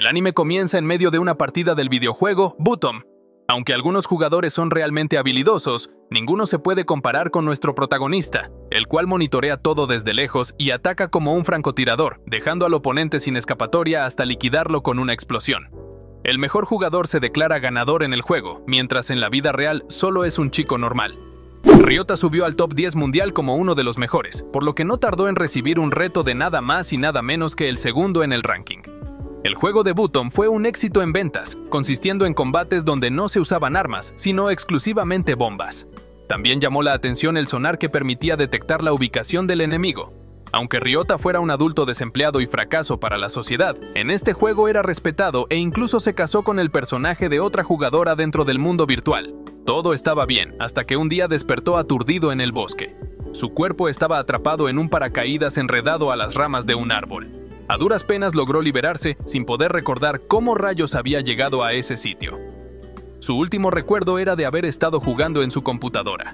El anime comienza en medio de una partida del videojuego Bottom. Aunque algunos jugadores son realmente habilidosos, ninguno se puede comparar con nuestro protagonista, el cual monitorea todo desde lejos y ataca como un francotirador, dejando al oponente sin escapatoria hasta liquidarlo con una explosión. El mejor jugador se declara ganador en el juego, mientras en la vida real solo es un chico normal. Ryota subió al top 10 mundial como uno de los mejores, por lo que no tardó en recibir un reto de nada más y nada menos que el segundo en el ranking. El juego de Bottom fue un éxito en ventas, consistiendo en combates donde no se usaban armas, sino exclusivamente bombas. También llamó la atención el sonar que permitía detectar la ubicación del enemigo. Aunque Ryota fuera un adulto desempleado y fracaso para la sociedad, en este juego era respetado e incluso se casó con el personaje de otra jugadora dentro del mundo virtual. Todo estaba bien, hasta que un día despertó aturdido en el bosque. Su cuerpo estaba atrapado en un paracaídas enredado a las ramas de un árbol. A duras penas logró liberarse sin poder recordar cómo rayos había llegado a ese sitio. Su último recuerdo era de haber estado jugando en su computadora.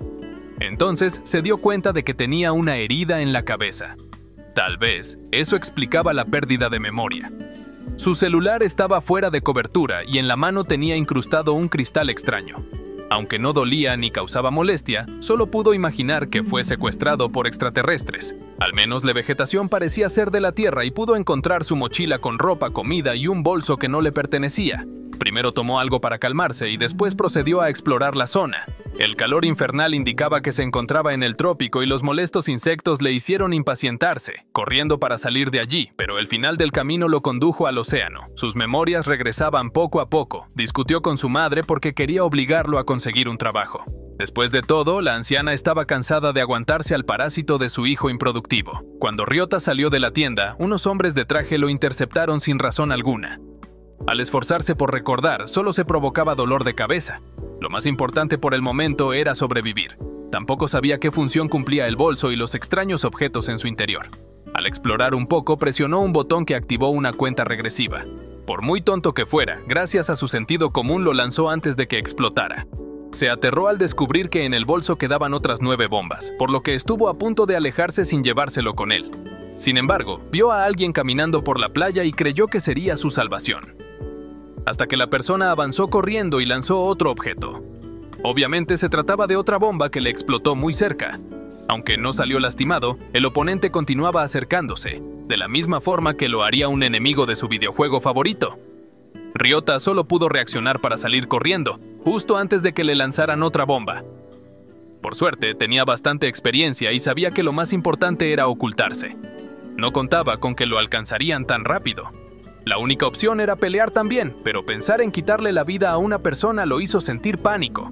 Entonces se dio cuenta de que tenía una herida en la cabeza. Tal vez eso explicaba la pérdida de memoria. Su celular estaba fuera de cobertura y en la mano tenía incrustado un cristal extraño. Aunque no dolía ni causaba molestia, solo pudo imaginar que fue secuestrado por extraterrestres. Al menos la vegetación parecía ser de la Tierra y pudo encontrar su mochila con ropa, comida y un bolso que no le pertenecía. Primero tomó algo para calmarse y después procedió a explorar la zona. El calor infernal indicaba que se encontraba en el trópico y los molestos insectos le hicieron impacientarse, corriendo para salir de allí, pero el final del camino lo condujo al océano. Sus memorias regresaban poco a poco. Discutió con su madre porque quería obligarlo a conseguir un trabajo. Después de todo, la anciana estaba cansada de aguantarse al parásito de su hijo improductivo. Cuando Ryota salió de la tienda, unos hombres de traje lo interceptaron sin razón alguna. Al esforzarse por recordar, solo se provocaba dolor de cabeza. Lo más importante por el momento era sobrevivir. Tampoco sabía qué función cumplía el bolso y los extraños objetos en su interior. Al explorar un poco, presionó un botón que activó una cuenta regresiva. Por muy tonto que fuera, gracias a su sentido común lo lanzó antes de que explotara. Se aterró al descubrir que en el bolso quedaban otras 9 bombas, por lo que estuvo a punto de alejarse sin llevárselo con él. Sin embargo, vio a alguien caminando por la playa y creyó que sería su salvación. Hasta que la persona avanzó corriendo y lanzó otro objeto. Obviamente se trataba de otra bomba que le explotó muy cerca. Aunque no salió lastimado, el oponente continuaba acercándose, de la misma forma que lo haría un enemigo de su videojuego favorito. Ryota solo pudo reaccionar para salir corriendo, justo antes de que le lanzaran otra bomba. Por suerte, tenía bastante experiencia y sabía que lo más importante era ocultarse. No contaba con que lo alcanzarían tan rápido. La única opción era pelear también, pero pensar en quitarle la vida a una persona lo hizo sentir pánico.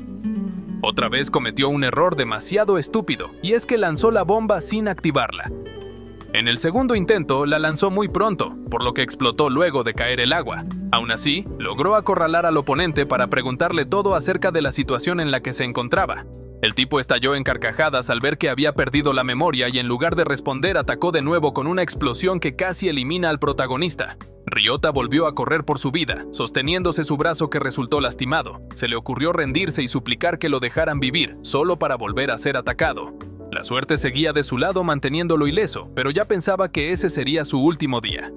Otra vez cometió un error demasiado estúpido, y es que lanzó la bomba sin activarla. En el segundo intento la lanzó muy pronto, por lo que explotó luego de caer el agua. Aún así, logró acorralar al oponente para preguntarle todo acerca de la situación en la que se encontraba. El tipo estalló en carcajadas al ver que había perdido la memoria y en lugar de responder atacó de nuevo con una explosión que casi elimina al protagonista. Ryota volvió a correr por su vida, sosteniéndose su brazo que resultó lastimado. Se le ocurrió rendirse y suplicar que lo dejaran vivir, solo para volver a ser atacado. La suerte seguía de su lado manteniéndolo ileso, pero ya pensaba que ese sería su último día.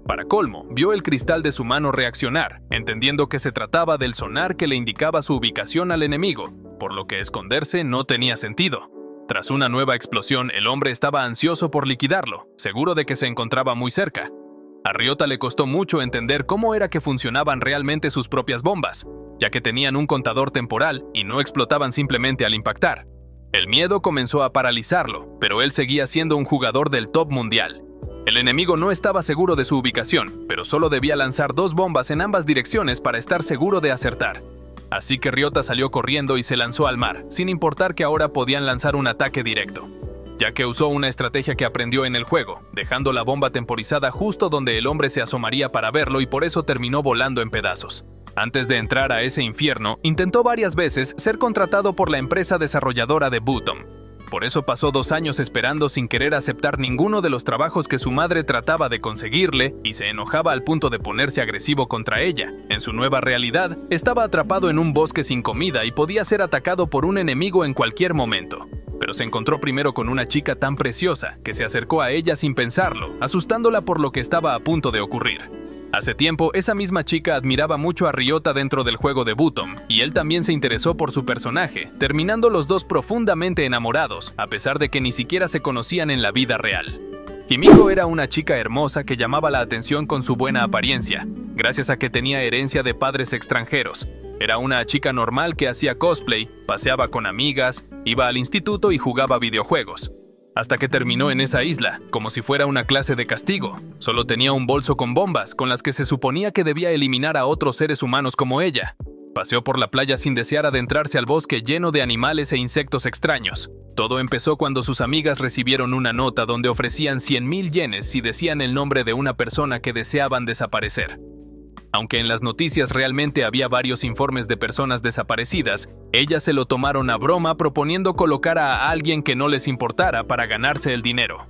Para colmo, vio el cristal de su mano reaccionar, entendiendo que se trataba del sonar que le indicaba su ubicación al enemigo, por lo que esconderse no tenía sentido. Tras una nueva explosión, el hombre estaba ansioso por liquidarlo, seguro de que se encontraba muy cerca. A Ryota le costó mucho entender cómo era que funcionaban realmente sus propias bombas, ya que tenían un contador temporal y no explotaban simplemente al impactar. El miedo comenzó a paralizarlo, pero él seguía siendo un jugador del top mundial. El enemigo no estaba seguro de su ubicación, pero solo debía lanzar 2 bombas en ambas direcciones para estar seguro de acertar. Así que Ryota salió corriendo y se lanzó al mar, sin importar que ahora podían lanzar un ataque directo, ya que usó una estrategia que aprendió en el juego, dejando la bomba temporizada justo donde el hombre se asomaría para verlo y por eso terminó volando en pedazos. Antes de entrar a ese infierno, intentó varias veces ser contratado por la empresa desarrolladora de Bottom. Por eso pasó 2 años esperando sin querer aceptar ninguno de los trabajos que su madre trataba de conseguirle y se enojaba al punto de ponerse agresivo contra ella. En su nueva realidad, estaba atrapado en un bosque sin comida y podía ser atacado por un enemigo en cualquier momento. Pero se encontró primero con una chica tan preciosa que se acercó a ella sin pensarlo, asustándola por lo que estaba a punto de ocurrir. Hace tiempo, esa misma chica admiraba mucho a Ryota dentro del juego de Button, y él también se interesó por su personaje, terminando los dos profundamente enamorados, a pesar de que ni siquiera se conocían en la vida real. Himiko era una chica hermosa que llamaba la atención con su buena apariencia, gracias a que tenía herencia de padres extranjeros. Era una chica normal que hacía cosplay, paseaba con amigas, iba al instituto y jugaba videojuegos. Hasta que terminó en esa isla, como si fuera una clase de castigo. Solo tenía un bolso con bombas, con las que se suponía que debía eliminar a otros seres humanos como ella. Paseó por la playa sin desear adentrarse al bosque lleno de animales e insectos extraños. Todo empezó cuando sus amigas recibieron una nota donde ofrecían 100,000 yenes si decían el nombre de una persona que deseaban desaparecer. Aunque en las noticias realmente había varios informes de personas desaparecidas, ellas se lo tomaron a broma proponiendo colocar a alguien que no les importara para ganarse el dinero.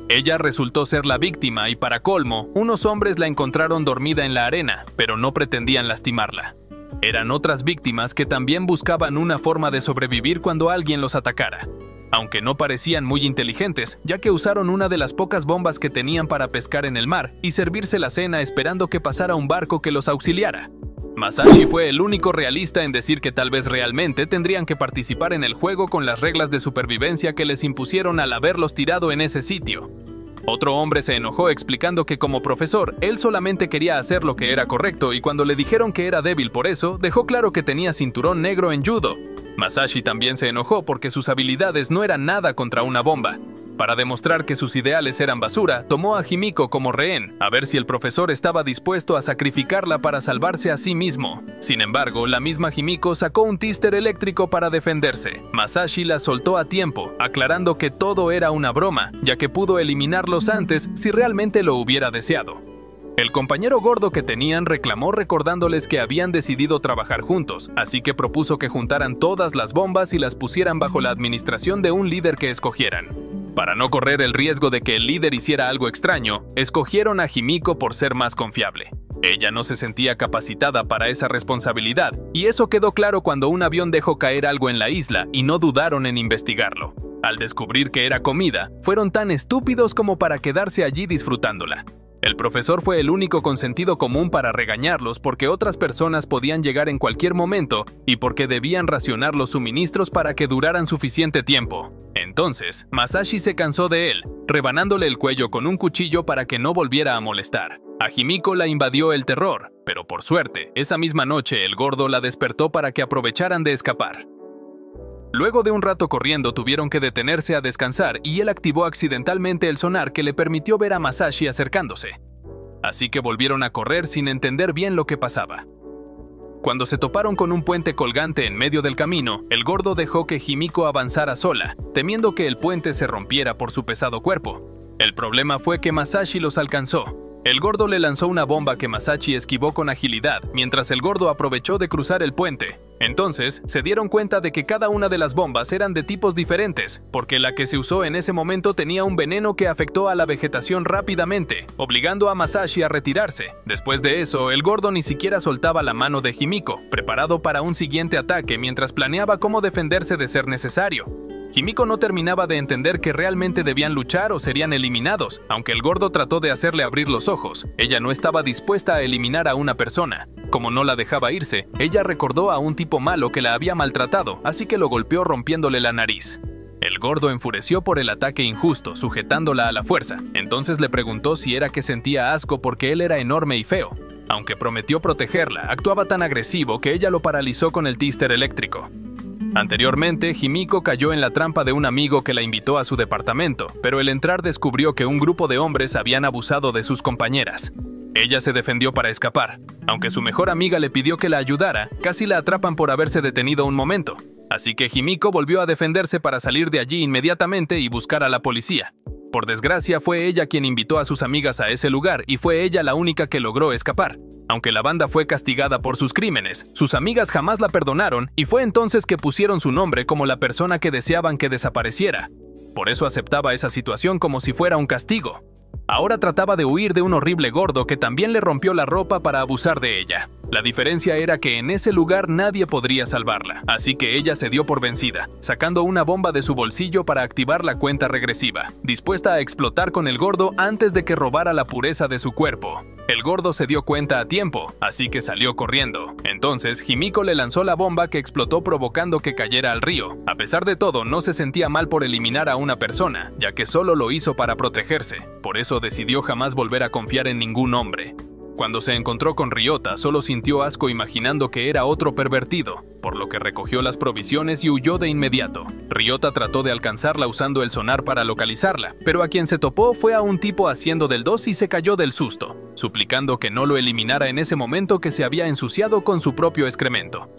Ella resultó ser la víctima y, para colmo, unos hombres la encontraron dormida en la arena, pero no pretendían lastimarla. Eran otras víctimas que también buscaban una forma de sobrevivir cuando alguien los atacara. Aunque no parecían muy inteligentes, ya que usaron una de las pocas bombas que tenían para pescar en el mar y servirse la cena esperando que pasara un barco que los auxiliara. Masashi fue el único realista en decir que tal vez realmente tendrían que participar en el juego con las reglas de supervivencia que les impusieron al haberlos tirado en ese sitio. Otro hombre se enojó explicando que como profesor, él solamente quería hacer lo que era correcto y cuando le dijeron que era débil por eso, dejó claro que tenía cinturón negro en judo. Masashi también se enojó porque sus habilidades no eran nada contra una bomba. Para demostrar que sus ideales eran basura, tomó a Himiko como rehén, a ver si el profesor estaba dispuesto a sacrificarla para salvarse a sí mismo. Sin embargo, la misma Himiko sacó un tíster eléctrico para defenderse. Masashi la soltó a tiempo, aclarando que todo era una broma, ya que pudo eliminarlos antes si realmente lo hubiera deseado. El compañero gordo que tenían reclamó recordándoles que habían decidido trabajar juntos, así que propuso que juntaran todas las bombas y las pusieran bajo la administración de un líder que escogieran. Para no correr el riesgo de que el líder hiciera algo extraño, escogieron a Himiko por ser más confiable. Ella no se sentía capacitada para esa responsabilidad, y eso quedó claro cuando un avión dejó caer algo en la isla y no dudaron en investigarlo. Al descubrir que era comida, fueron tan estúpidos como para quedarse allí disfrutándola. El profesor fue el único con sentido común para regañarlos porque otras personas podían llegar en cualquier momento y porque debían racionar los suministros para que duraran suficiente tiempo. Entonces, Masashi se cansó de él, rebanándole el cuello con un cuchillo para que no volviera a molestar. A Himiko la invadió el terror, pero por suerte, esa misma noche el gordo la despertó para que aprovecharan de escapar. Luego de un rato corriendo tuvieron que detenerse a descansar y él activó accidentalmente el sonar que le permitió ver a Masashi acercándose. Así que volvieron a correr sin entender bien lo que pasaba. Cuando se toparon con un puente colgante en medio del camino, el gordo dejó que Himiko avanzara sola, temiendo que el puente se rompiera por su pesado cuerpo. El problema fue que Masashi los alcanzó. El gordo le lanzó una bomba que Masashi esquivó con agilidad, mientras el gordo aprovechó de cruzar el puente. Entonces, se dieron cuenta de que cada una de las bombas eran de tipos diferentes, porque la que se usó en ese momento tenía un veneno que afectó a la vegetación rápidamente, obligando a Masashi a retirarse. Después de eso, el gordo ni siquiera soltaba la mano de Himiko, preparado para un siguiente ataque mientras planeaba cómo defenderse de ser necesario. Himiko no terminaba de entender que realmente debían luchar o serían eliminados, aunque el gordo trató de hacerle abrir los ojos. Ella no estaba dispuesta a eliminar a una persona. Como no la dejaba irse, ella recordó a un tipo malo que la había maltratado, así que lo golpeó rompiéndole la nariz. El gordo enfureció por el ataque injusto, sujetándola a la fuerza. Entonces le preguntó si era que sentía asco porque él era enorme y feo. Aunque prometió protegerla, actuaba tan agresivo que ella lo paralizó con el tíster eléctrico. Anteriormente, Himiko cayó en la trampa de un amigo que la invitó a su departamento, pero al entrar descubrió que un grupo de hombres habían abusado de sus compañeras. Ella se defendió para escapar. Aunque su mejor amiga le pidió que la ayudara, casi la atrapan por haberse detenido un momento. Así que Himiko volvió a defenderse para salir de allí inmediatamente y buscar a la policía. Por desgracia, fue ella quien invitó a sus amigas a ese lugar y fue ella la única que logró escapar. Aunque la banda fue castigada por sus crímenes, sus amigas jamás la perdonaron y fue entonces que pusieron su nombre como la persona que deseaban que desapareciera. Por eso aceptaba esa situación como si fuera un castigo. Ahora trataba de huir de un horrible gordo que también le rompió la ropa para abusar de ella. La diferencia era que en ese lugar nadie podría salvarla, así que ella se dio por vencida, sacando una bomba de su bolsillo para activar la cuenta regresiva, dispuesta a explotar con el gordo antes de que robara la pureza de su cuerpo. El gordo se dio cuenta a tiempo, así que salió corriendo. Entonces, Himiko le lanzó la bomba que explotó provocando que cayera al río. A pesar de todo, no se sentía mal por eliminar a una persona, ya que solo lo hizo para protegerse. Por eso decidió jamás volver a confiar en ningún hombre. Cuando se encontró con Ryota, solo sintió asco imaginando que era otro pervertido, por lo que recogió las provisiones y huyó de inmediato. Ryota trató de alcanzarla usando el sonar para localizarla, pero a quien se topó fue a un tipo haciendo del 2 y se cayó del susto, suplicando que no lo eliminara en ese momento que se había ensuciado con su propio excremento.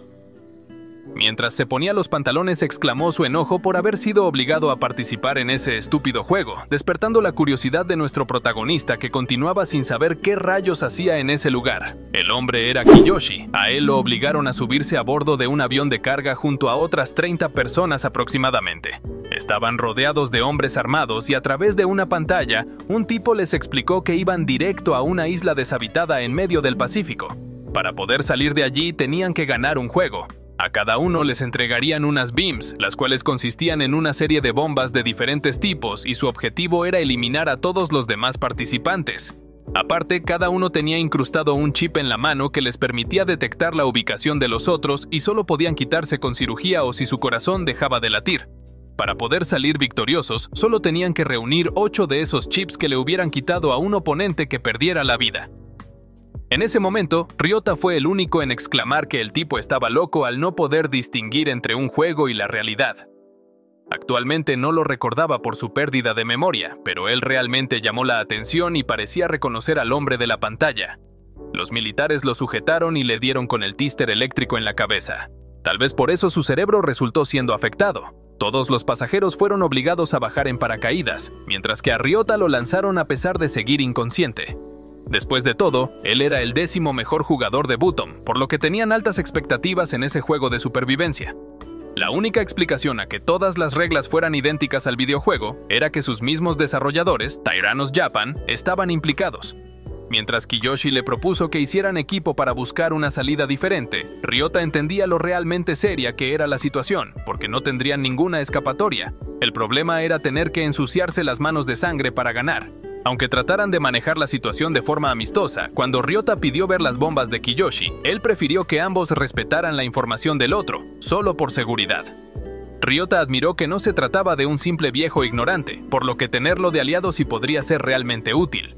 Mientras se ponía los pantalones, exclamó su enojo por haber sido obligado a participar en ese estúpido juego, despertando la curiosidad de nuestro protagonista que continuaba sin saber qué rayos hacía en ese lugar. El hombre era Kiyoshi. A él lo obligaron a subirse a bordo de un avión de carga junto a otras 30 personas aproximadamente. Estaban rodeados de hombres armados y a través de una pantalla, un tipo les explicó que iban directo a una isla deshabitada en medio del Pacífico. Para poder salir de allí tenían que ganar un juego. A cada uno les entregarían unas beams, las cuales consistían en una serie de bombas de diferentes tipos y su objetivo era eliminar a todos los demás participantes. Aparte, cada uno tenía incrustado un chip en la mano que les permitía detectar la ubicación de los otros y solo podían quitarse con cirugía o si su corazón dejaba de latir. Para poder salir victoriosos, solo tenían que reunir 8 de esos chips que le hubieran quitado a un oponente que perdiera la vida. En ese momento, Ryota fue el único en exclamar que el tipo estaba loco al no poder distinguir entre un juego y la realidad. Actualmente no lo recordaba por su pérdida de memoria, pero él realmente llamó la atención y parecía reconocer al hombre de la pantalla. Los militares lo sujetaron y le dieron con el tíster eléctrico en la cabeza. Tal vez por eso su cerebro resultó siendo afectado. Todos los pasajeros fueron obligados a bajar en paracaídas, mientras que a Ryota lo lanzaron a pesar de seguir inconsciente. Después de todo, él era el 10º mejor jugador de Butom, por lo que tenían altas expectativas en ese juego de supervivencia. La única explicación a que todas las reglas fueran idénticas al videojuego era que sus mismos desarrolladores, Tyrannos Japan, estaban implicados. Mientras Kiyoshi le propuso que hicieran equipo para buscar una salida diferente, Ryota entendía lo realmente seria que era la situación, porque no tendrían ninguna escapatoria. El problema era tener que ensuciarse las manos de sangre para ganar. Aunque trataran de manejar la situación de forma amistosa, cuando Ryota pidió ver las bombas de Kiyoshi, él prefirió que ambos respetaran la información del otro, solo por seguridad. Ryota admiró que no se trataba de un simple viejo ignorante, por lo que tenerlo de aliado sí podría ser realmente útil.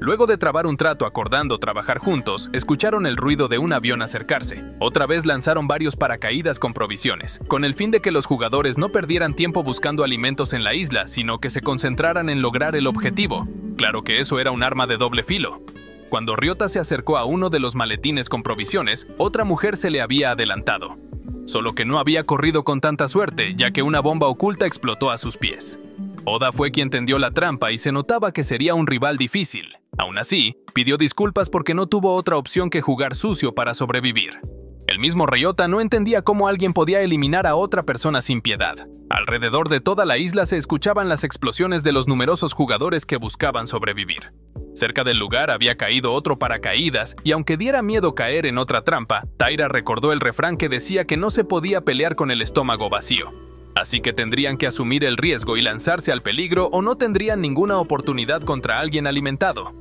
Luego de trabar un trato acordando trabajar juntos, escucharon el ruido de un avión acercarse. Otra vez lanzaron varios paracaídas con provisiones, con el fin de que los jugadores no perdieran tiempo buscando alimentos en la isla, sino que se concentraran en lograr el objetivo. Claro que eso era un arma de doble filo. Cuando Ryota se acercó a uno de los maletines con provisiones, otra mujer se le había adelantado. Solo que no había corrido con tanta suerte, ya que una bomba oculta explotó a sus pies. Oda fue quien tendió la trampa y se notaba que sería un rival difícil. Aún así, pidió disculpas porque no tuvo otra opción que jugar sucio para sobrevivir. El mismo Ryota no entendía cómo alguien podía eliminar a otra persona sin piedad. Alrededor de toda la isla se escuchaban las explosiones de los numerosos jugadores que buscaban sobrevivir. Cerca del lugar había caído otro paracaídas y aunque diera miedo caer en otra trampa, Taira recordó el refrán que decía que no se podía pelear con el estómago vacío. Así que tendrían que asumir el riesgo y lanzarse al peligro o no tendrían ninguna oportunidad contra alguien alimentado.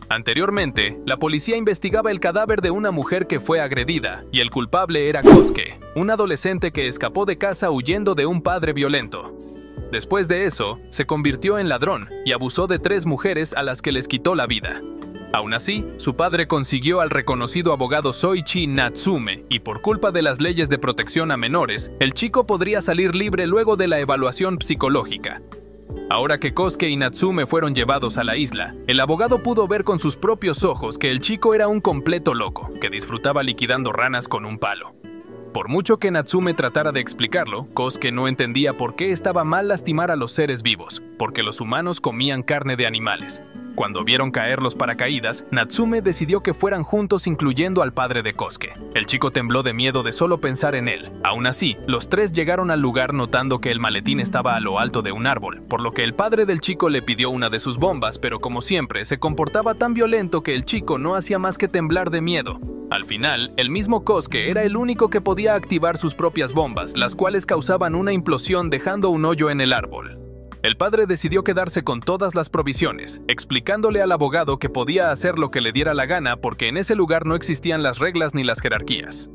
Anteriormente, la policía investigaba el cadáver de una mujer que fue agredida, y el culpable era Kosuke, un adolescente que escapó de casa huyendo de un padre violento. Después de eso, se convirtió en ladrón y abusó de 3 mujeres a las que les quitó la vida. Aún así, su padre consiguió al reconocido abogado Soichi Natsume, y por culpa de las leyes de protección a menores, el chico podría salir libre luego de la evaluación psicológica. Ahora que Kosuke y Natsume fueron llevados a la isla, el abogado pudo ver con sus propios ojos que el chico era un completo loco, que disfrutaba liquidando ranas con un palo. Por mucho que Natsume tratara de explicarlo, Kosuke no entendía por qué estaba mal lastimar a los seres vivos, porque los humanos comían carne de animales. Cuando vieron caer los paracaídas, Natsume decidió que fueran juntos incluyendo al padre de Kosuke. El chico tembló de miedo de solo pensar en él. Aún así, los tres llegaron al lugar notando que el maletín estaba a lo alto de un árbol, por lo que el padre del chico le pidió una de sus bombas, pero como siempre, se comportaba tan violento que el chico no hacía más que temblar de miedo. Al final, el mismo Kosuke era el único que podía activar sus propias bombas, las cuales causaban una implosión dejando un hoyo en el árbol. El padre decidió quedarse con todas las provisiones, explicándole al abogado que podía hacer lo que le diera la gana porque en ese lugar no existían las reglas ni las jerarquías.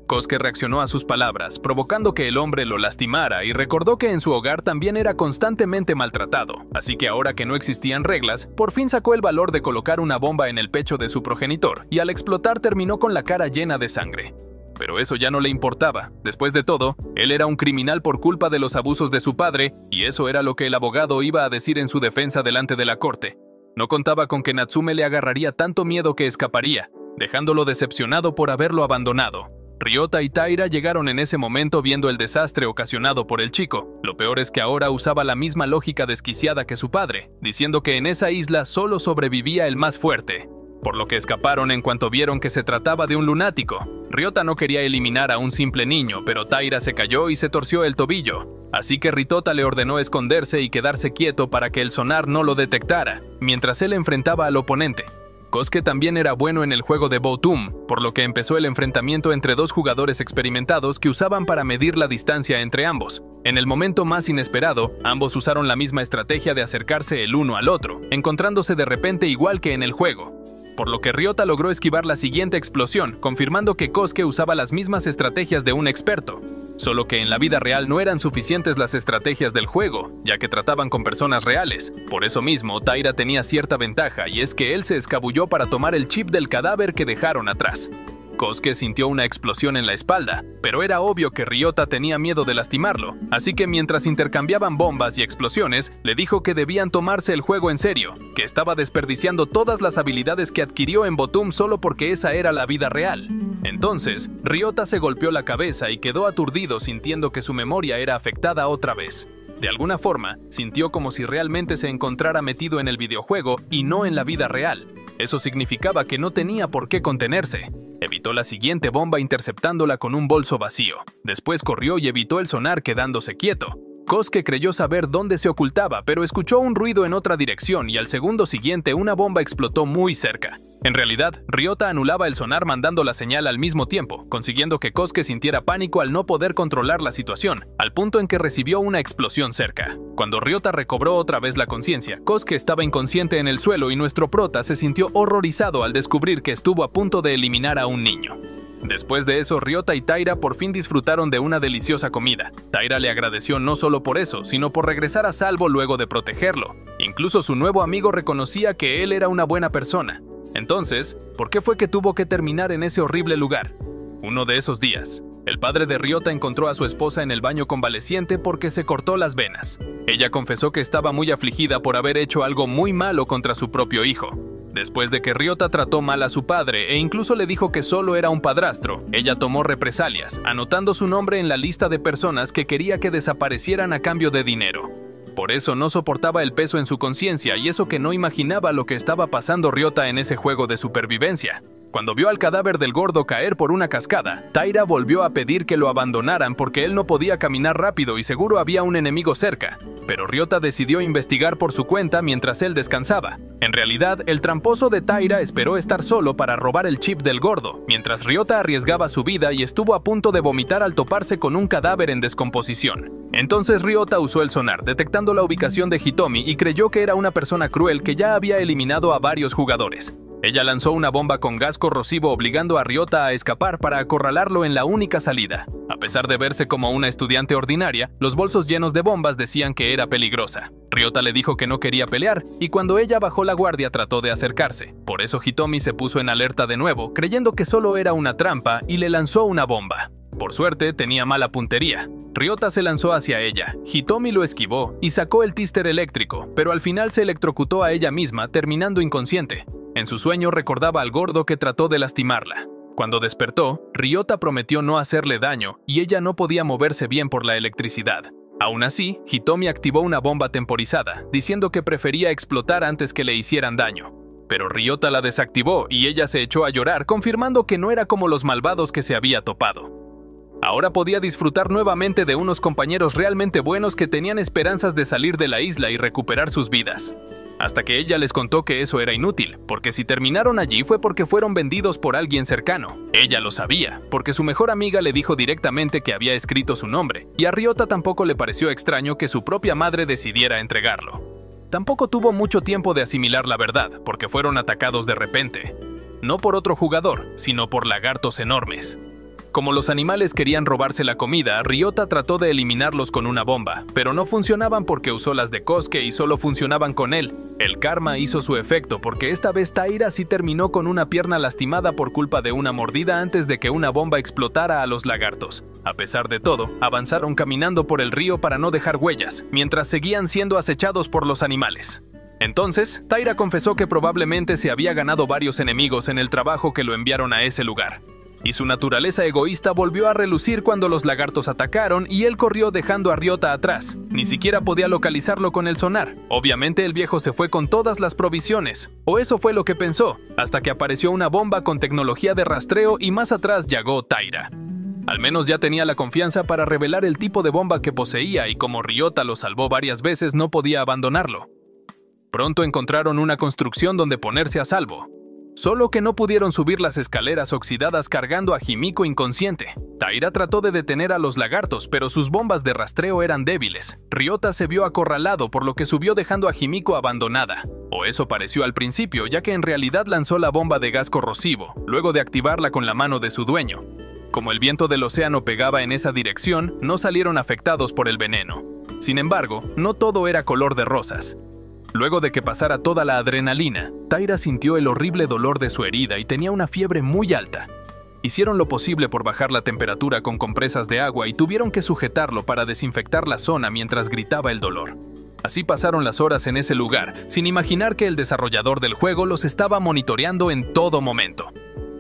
Kosuke reaccionó a sus palabras, provocando que el hombre lo lastimara y recordó que en su hogar también era constantemente maltratado, así que ahora que no existían reglas, por fin sacó el valor de colocar una bomba en el pecho de su progenitor y al explotar terminó con la cara llena de sangre. Pero eso ya no le importaba. Después de todo, él era un criminal por culpa de los abusos de su padre, y eso era lo que el abogado iba a decir en su defensa delante de la corte. No contaba con que Natsume le agarraría tanto miedo que escaparía, dejándolo decepcionado por haberlo abandonado. Ryota y Taira llegaron en ese momento viendo el desastre ocasionado por el chico. Lo peor es que ahora usaba la misma lógica desquiciada que su padre, diciendo que en esa isla solo sobrevivía el más fuerte, por lo que escaparon en cuanto vieron que se trataba de un lunático. Ryota no quería eliminar a un simple niño, pero Taira se cayó y se torció el tobillo. Así que Ryota le ordenó esconderse y quedarse quieto para que el sonar no lo detectara, mientras él enfrentaba al oponente. Kosuke también era bueno en el juego de Bottom, por lo que empezó el enfrentamiento entre dos jugadores experimentados que usaban para medir la distancia entre ambos. En el momento más inesperado, ambos usaron la misma estrategia de acercarse el uno al otro, encontrándose de repente igual que en el juego, por lo que Ryota logró esquivar la siguiente explosión, confirmando que Kosuke usaba las mismas estrategias de un experto. Solo que en la vida real no eran suficientes las estrategias del juego, ya que trataban con personas reales. Por eso mismo, Taira tenía cierta ventaja, y es que él se escabulló para tomar el chip del cadáver que dejaron atrás. Kosuke sintió una explosión en la espalda, pero era obvio que Ryota tenía miedo de lastimarlo, así que mientras intercambiaban bombas y explosiones, le dijo que debían tomarse el juego en serio, que estaba desperdiciando todas las habilidades que adquirió en Bottom solo porque esa era la vida real. Entonces, Ryota se golpeó la cabeza y quedó aturdido sintiendo que su memoria era afectada otra vez. De alguna forma, sintió como si realmente se encontrara metido en el videojuego y no en la vida real. Eso significaba que no tenía por qué contenerse. Evitó la siguiente bomba interceptándola con un bolso vacío. Después corrió y evitó el sonar quedándose quieto. Kosuke creyó saber dónde se ocultaba, pero escuchó un ruido en otra dirección y al segundo siguiente una bomba explotó muy cerca. En realidad, Ryota anulaba el sonar mandando la señal al mismo tiempo, consiguiendo que Kosuke sintiera pánico al no poder controlar la situación, al punto en que recibió una explosión cerca. Cuando Ryota recobró otra vez la conciencia, Kosuke estaba inconsciente en el suelo y nuestro prota se sintió horrorizado al descubrir que estuvo a punto de eliminar a un niño. Después de eso, Ryota y Taira por fin disfrutaron de una deliciosa comida. Taira le agradeció no solo por eso, sino por regresar a salvo luego de protegerlo. Incluso su nuevo amigo reconocía que él era una buena persona. Entonces, ¿por qué fue que tuvo que terminar en ese horrible lugar? Uno de esos días, el padre de Ryota encontró a su esposa en el baño convaleciente porque se cortó las venas. Ella confesó que estaba muy afligida por haber hecho algo muy malo contra su propio hijo. Después de que Ryota trató mal a su padre e incluso le dijo que solo era un padrastro, ella tomó represalias, anotando su nombre en la lista de personas que quería que desaparecieran a cambio de dinero. Por eso no soportaba el peso en su conciencia y eso que no imaginaba lo que estaba pasando Ryota en ese juego de supervivencia. Cuando vio al cadáver del gordo caer por una cascada, Taira volvió a pedir que lo abandonaran porque él no podía caminar rápido y seguro había un enemigo cerca. Pero Ryota decidió investigar por su cuenta mientras él descansaba. En realidad, el tramposo de Taira esperó estar solo para robar el chip del gordo, mientras Ryota arriesgaba su vida y estuvo a punto de vomitar al toparse con un cadáver en descomposición. Entonces Ryota usó el sonar, detectando la ubicación de Hitomi y creyó que era una persona cruel que ya había eliminado a varios jugadores. Ella lanzó una bomba con gas corrosivo obligando a Ryota a escapar para acorralarlo en la única salida. A pesar de verse como una estudiante ordinaria, los bolsos llenos de bombas decían que era peligrosa. Ryota le dijo que no quería pelear y cuando ella bajó la guardia trató de acercarse. Por eso Hitomi se puso en alerta de nuevo, creyendo que solo era una trampa y le lanzó una bomba. Por suerte, tenía mala puntería. Ryota se lanzó hacia ella, Hitomi lo esquivó y sacó el tíster eléctrico, pero al final se electrocutó a ella misma, terminando inconsciente. En su sueño recordaba al gordo que trató de lastimarla. Cuando despertó, Ryota prometió no hacerle daño y ella no podía moverse bien por la electricidad. Aún así, Hitomi activó una bomba temporizada, diciendo que prefería explotar antes que le hicieran daño. Pero Ryota la desactivó y ella se echó a llorar, confirmando que no era como los malvados que se había topado. Ahora podía disfrutar nuevamente de unos compañeros realmente buenos que tenían esperanzas de salir de la isla y recuperar sus vidas. Hasta que ella les contó que eso era inútil, porque si terminaron allí fue porque fueron vendidos por alguien cercano. Ella lo sabía, porque su mejor amiga le dijo directamente que había escrito su nombre, y a Ryota tampoco le pareció extraño que su propia madre decidiera entregarlo. Tampoco tuvo mucho tiempo de asimilar la verdad, porque fueron atacados de repente. No por otro jugador, sino por lagartos enormes. Como los animales querían robarse la comida, Ryota trató de eliminarlos con una bomba, pero no funcionaban porque usó las de Kosuke y solo funcionaban con él. El karma hizo su efecto porque esta vez Taira sí terminó con una pierna lastimada por culpa de una mordida antes de que una bomba explotara a los lagartos. A pesar de todo, avanzaron caminando por el río para no dejar huellas, mientras seguían siendo acechados por los animales. Entonces, Taira confesó que probablemente se había ganado varios enemigos en el trabajo que lo enviaron a ese lugar. Y su naturaleza egoísta volvió a relucir cuando los lagartos atacaron y él corrió dejando a Ryota atrás. Ni siquiera podía localizarlo con el sonar. Obviamente el viejo se fue con todas las provisiones, o eso fue lo que pensó, hasta que apareció una bomba con tecnología de rastreo y más atrás llegó Taira. Al menos ya tenía la confianza para revelar el tipo de bomba que poseía y como Ryota lo salvó varias veces no podía abandonarlo. Pronto encontraron una construcción donde ponerse a salvo. Solo que no pudieron subir las escaleras oxidadas cargando a Himiko inconsciente. Taira trató de detener a los lagartos, pero sus bombas de rastreo eran débiles. Ryota se vio acorralado por lo que subió dejando a Himiko abandonada. O eso pareció al principio, ya que en realidad lanzó la bomba de gas corrosivo, luego de activarla con la mano de su dueño. Como el viento del océano pegaba en esa dirección, no salieron afectados por el veneno. Sin embargo, no todo era color de rosas. Luego de que pasara toda la adrenalina, Taira sintió el horrible dolor de su herida y tenía una fiebre muy alta. Hicieron lo posible por bajar la temperatura con compresas de agua y tuvieron que sujetarlo para desinfectar la zona mientras gritaba el dolor. Así pasaron las horas en ese lugar, sin imaginar que el desarrollador del juego los estaba monitoreando en todo momento.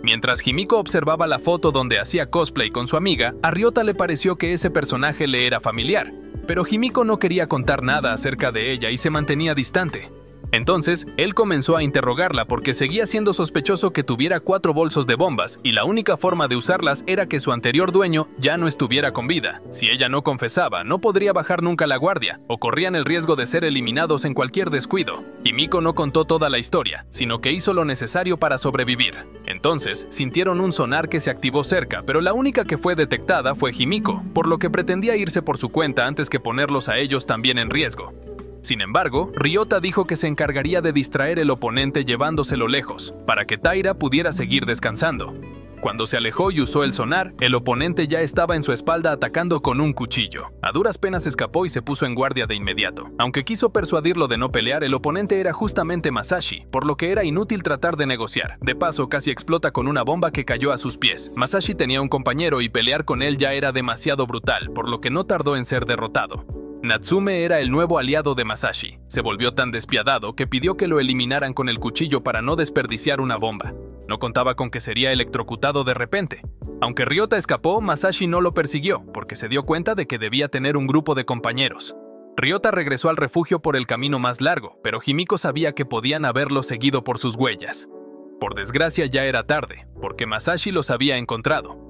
Mientras Himiko observaba la foto donde hacía cosplay con su amiga, a Ryota le pareció que ese personaje le era familiar. Pero Himiko no quería contar nada acerca de ella y se mantenía distante. Entonces, él comenzó a interrogarla porque seguía siendo sospechoso que tuviera 4 bolsos de bombas y la única forma de usarlas era que su anterior dueño ya no estuviera con vida. Si ella no confesaba, no podría bajar nunca la guardia o corrían el riesgo de ser eliminados en cualquier descuido. Himiko no contó toda la historia, sino que hizo lo necesario para sobrevivir. Entonces, sintieron un sonar que se activó cerca, pero la única que fue detectada fue Himiko, por lo que pretendía irse por su cuenta antes que ponerlos a ellos también en riesgo. Sin embargo, Ryota dijo que se encargaría de distraer el oponente llevándoselo lejos, para que Taira pudiera seguir descansando. Cuando se alejó y usó el sonar, el oponente ya estaba en su espalda atacando con un cuchillo. A duras penas escapó y se puso en guardia de inmediato. Aunque quiso persuadirlo de no pelear, el oponente era justamente Masashi, por lo que era inútil tratar de negociar. De paso, casi explota con una bomba que cayó a sus pies. Masashi tenía un compañero y pelear con él ya era demasiado brutal, por lo que no tardó en ser derrotado. Natsume era el nuevo aliado de Masashi. Se volvió tan despiadado que pidió que lo eliminaran con el cuchillo para no desperdiciar una bomba. No contaba con que sería electrocutado de repente. Aunque Ryota escapó, Masashi no lo persiguió, porque se dio cuenta de que debía tener un grupo de compañeros. Ryota regresó al refugio por el camino más largo, pero Himiko sabía que podían haberlo seguido por sus huellas. Por desgracia ya era tarde, porque Masashi los había encontrado.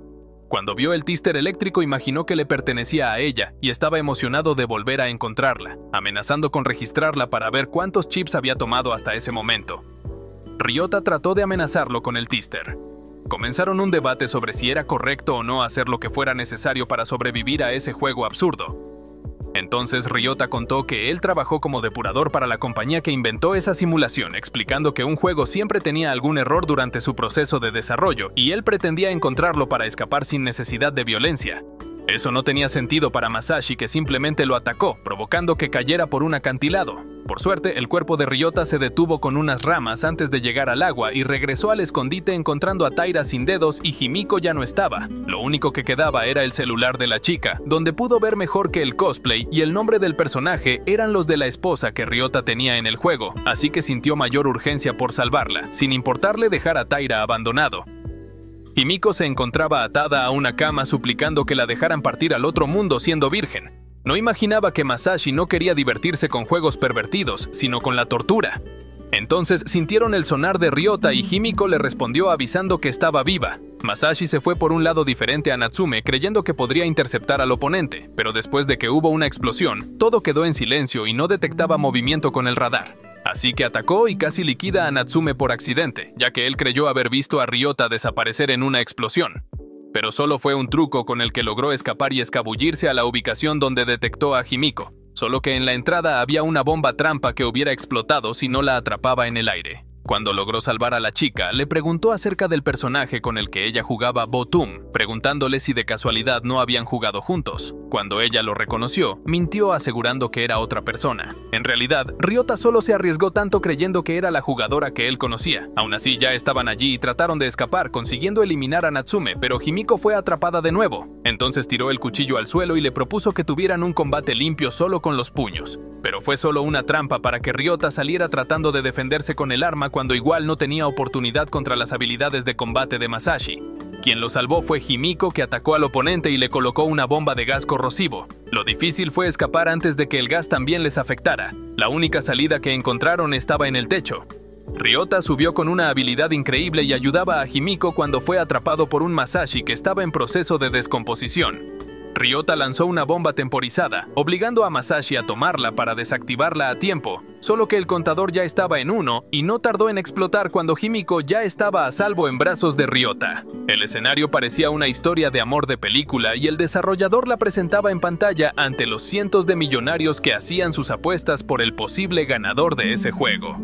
Cuando vio el tíster eléctrico imaginó que le pertenecía a ella y estaba emocionado de volver a encontrarla, amenazando con registrarla para ver cuántos chips había tomado hasta ese momento. Ryota trató de amenazarlo con el tíster. Comenzaron un debate sobre si era correcto o no hacer lo que fuera necesario para sobrevivir a ese juego absurdo. Entonces Ryota contó que él trabajó como depurador para la compañía que inventó esa simulación, explicando que un juego siempre tenía algún error durante su proceso de desarrollo y él pretendía encontrarlo para escapar sin necesidad de violencia. Eso no tenía sentido para Masashi, que simplemente lo atacó, provocando que cayera por un acantilado. Por suerte, el cuerpo de Ryota se detuvo con unas ramas antes de llegar al agua y regresó al escondite encontrando a Taira sin dedos y Himiko ya no estaba. Lo único que quedaba era el celular de la chica, donde pudo ver mejor que el cosplay y el nombre del personaje eran los de la esposa que Ryota tenía en el juego, así que sintió mayor urgencia por salvarla, sin importarle dejar a Taira abandonado. Himiko se encontraba atada a una cama suplicando que la dejaran partir al otro mundo siendo virgen. No imaginaba que Masashi no quería divertirse con juegos pervertidos, sino con la tortura. Entonces sintieron el sonar de Ryota y Himiko le respondió avisando que estaba viva. Masashi se fue por un lado diferente a Natsume creyendo que podría interceptar al oponente, pero después de que hubo una explosión, todo quedó en silencio y no detectaba movimiento con el radar. Así que atacó y casi liquida a Natsume por accidente, ya que él creyó haber visto a Ryota desaparecer en una explosión. Pero solo fue un truco con el que logró escapar y escabullirse a la ubicación donde detectó a Himiko. Solo que en la entrada había una bomba trampa que hubiera explotado si no la atrapaba en el aire. Cuando logró salvar a la chica, le preguntó acerca del personaje con el que ella jugaba Botum, preguntándole si de casualidad no habían jugado juntos. Cuando ella lo reconoció, mintió asegurando que era otra persona. En realidad, Ryota solo se arriesgó tanto creyendo que era la jugadora que él conocía. Aún así, ya estaban allí y trataron de escapar, consiguiendo eliminar a Natsume, pero Himiko fue atrapada de nuevo. Entonces tiró el cuchillo al suelo y le propuso que tuvieran un combate limpio solo con los puños. Pero fue solo una trampa para que Ryota saliera tratando de defenderse con el arma cuando igual no tenía oportunidad contra las habilidades de combate de Masashi. Quien lo salvó fue Himiko, que atacó al oponente y le colocó una bomba de gas corrosivo. Lo difícil fue escapar antes de que el gas también les afectara. La única salida que encontraron estaba en el techo. Ryota subió con una habilidad increíble y ayudaba a Himiko cuando fue atrapado por un Masashi que estaba en proceso de descomposición. Ryota lanzó una bomba temporizada, obligando a Masashi a tomarla para desactivarla a tiempo, solo que el contador ya estaba en 1 y no tardó en explotar cuando Himiko ya estaba a salvo en brazos de Ryota. El escenario parecía una historia de amor de película y el desarrollador la presentaba en pantalla ante los cientos de millonarios que hacían sus apuestas por el posible ganador de ese juego.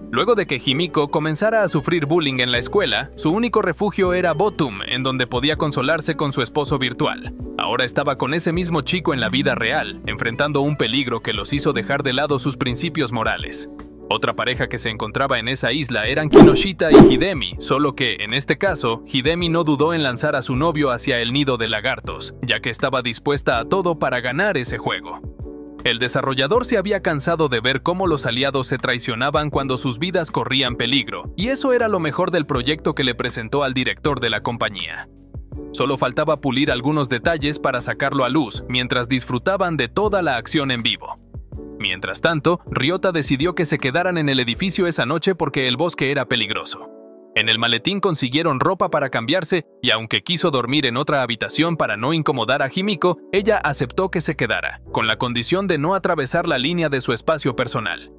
Luego de que Himiko comenzara a sufrir bullying en la escuela, su único refugio era Botum, en donde podía consolarse con su esposo virtual. Ahora estaba con ese mismo chico en la vida real, enfrentando un peligro que los hizo dejar de lado sus principios morales. Otra pareja que se encontraba en esa isla eran Kinoshita y Hidemi, solo que, en este caso, Hidemi no dudó en lanzar a su novio hacia el nido de lagartos, ya que estaba dispuesta a todo para ganar ese juego. El desarrollador se había cansado de ver cómo los aliados se traicionaban cuando sus vidas corrían peligro, y eso era lo mejor del proyecto que le presentó al director de la compañía. Solo faltaba pulir algunos detalles para sacarlo a luz, mientras disfrutaban de toda la acción en vivo. Mientras tanto, Ryota decidió que se quedaran en el edificio esa noche porque el bosque era peligroso. En el maletín consiguieron ropa para cambiarse y aunque quiso dormir en otra habitación para no incomodar a Himiko, ella aceptó que se quedara, con la condición de no atravesar la línea de su espacio personal.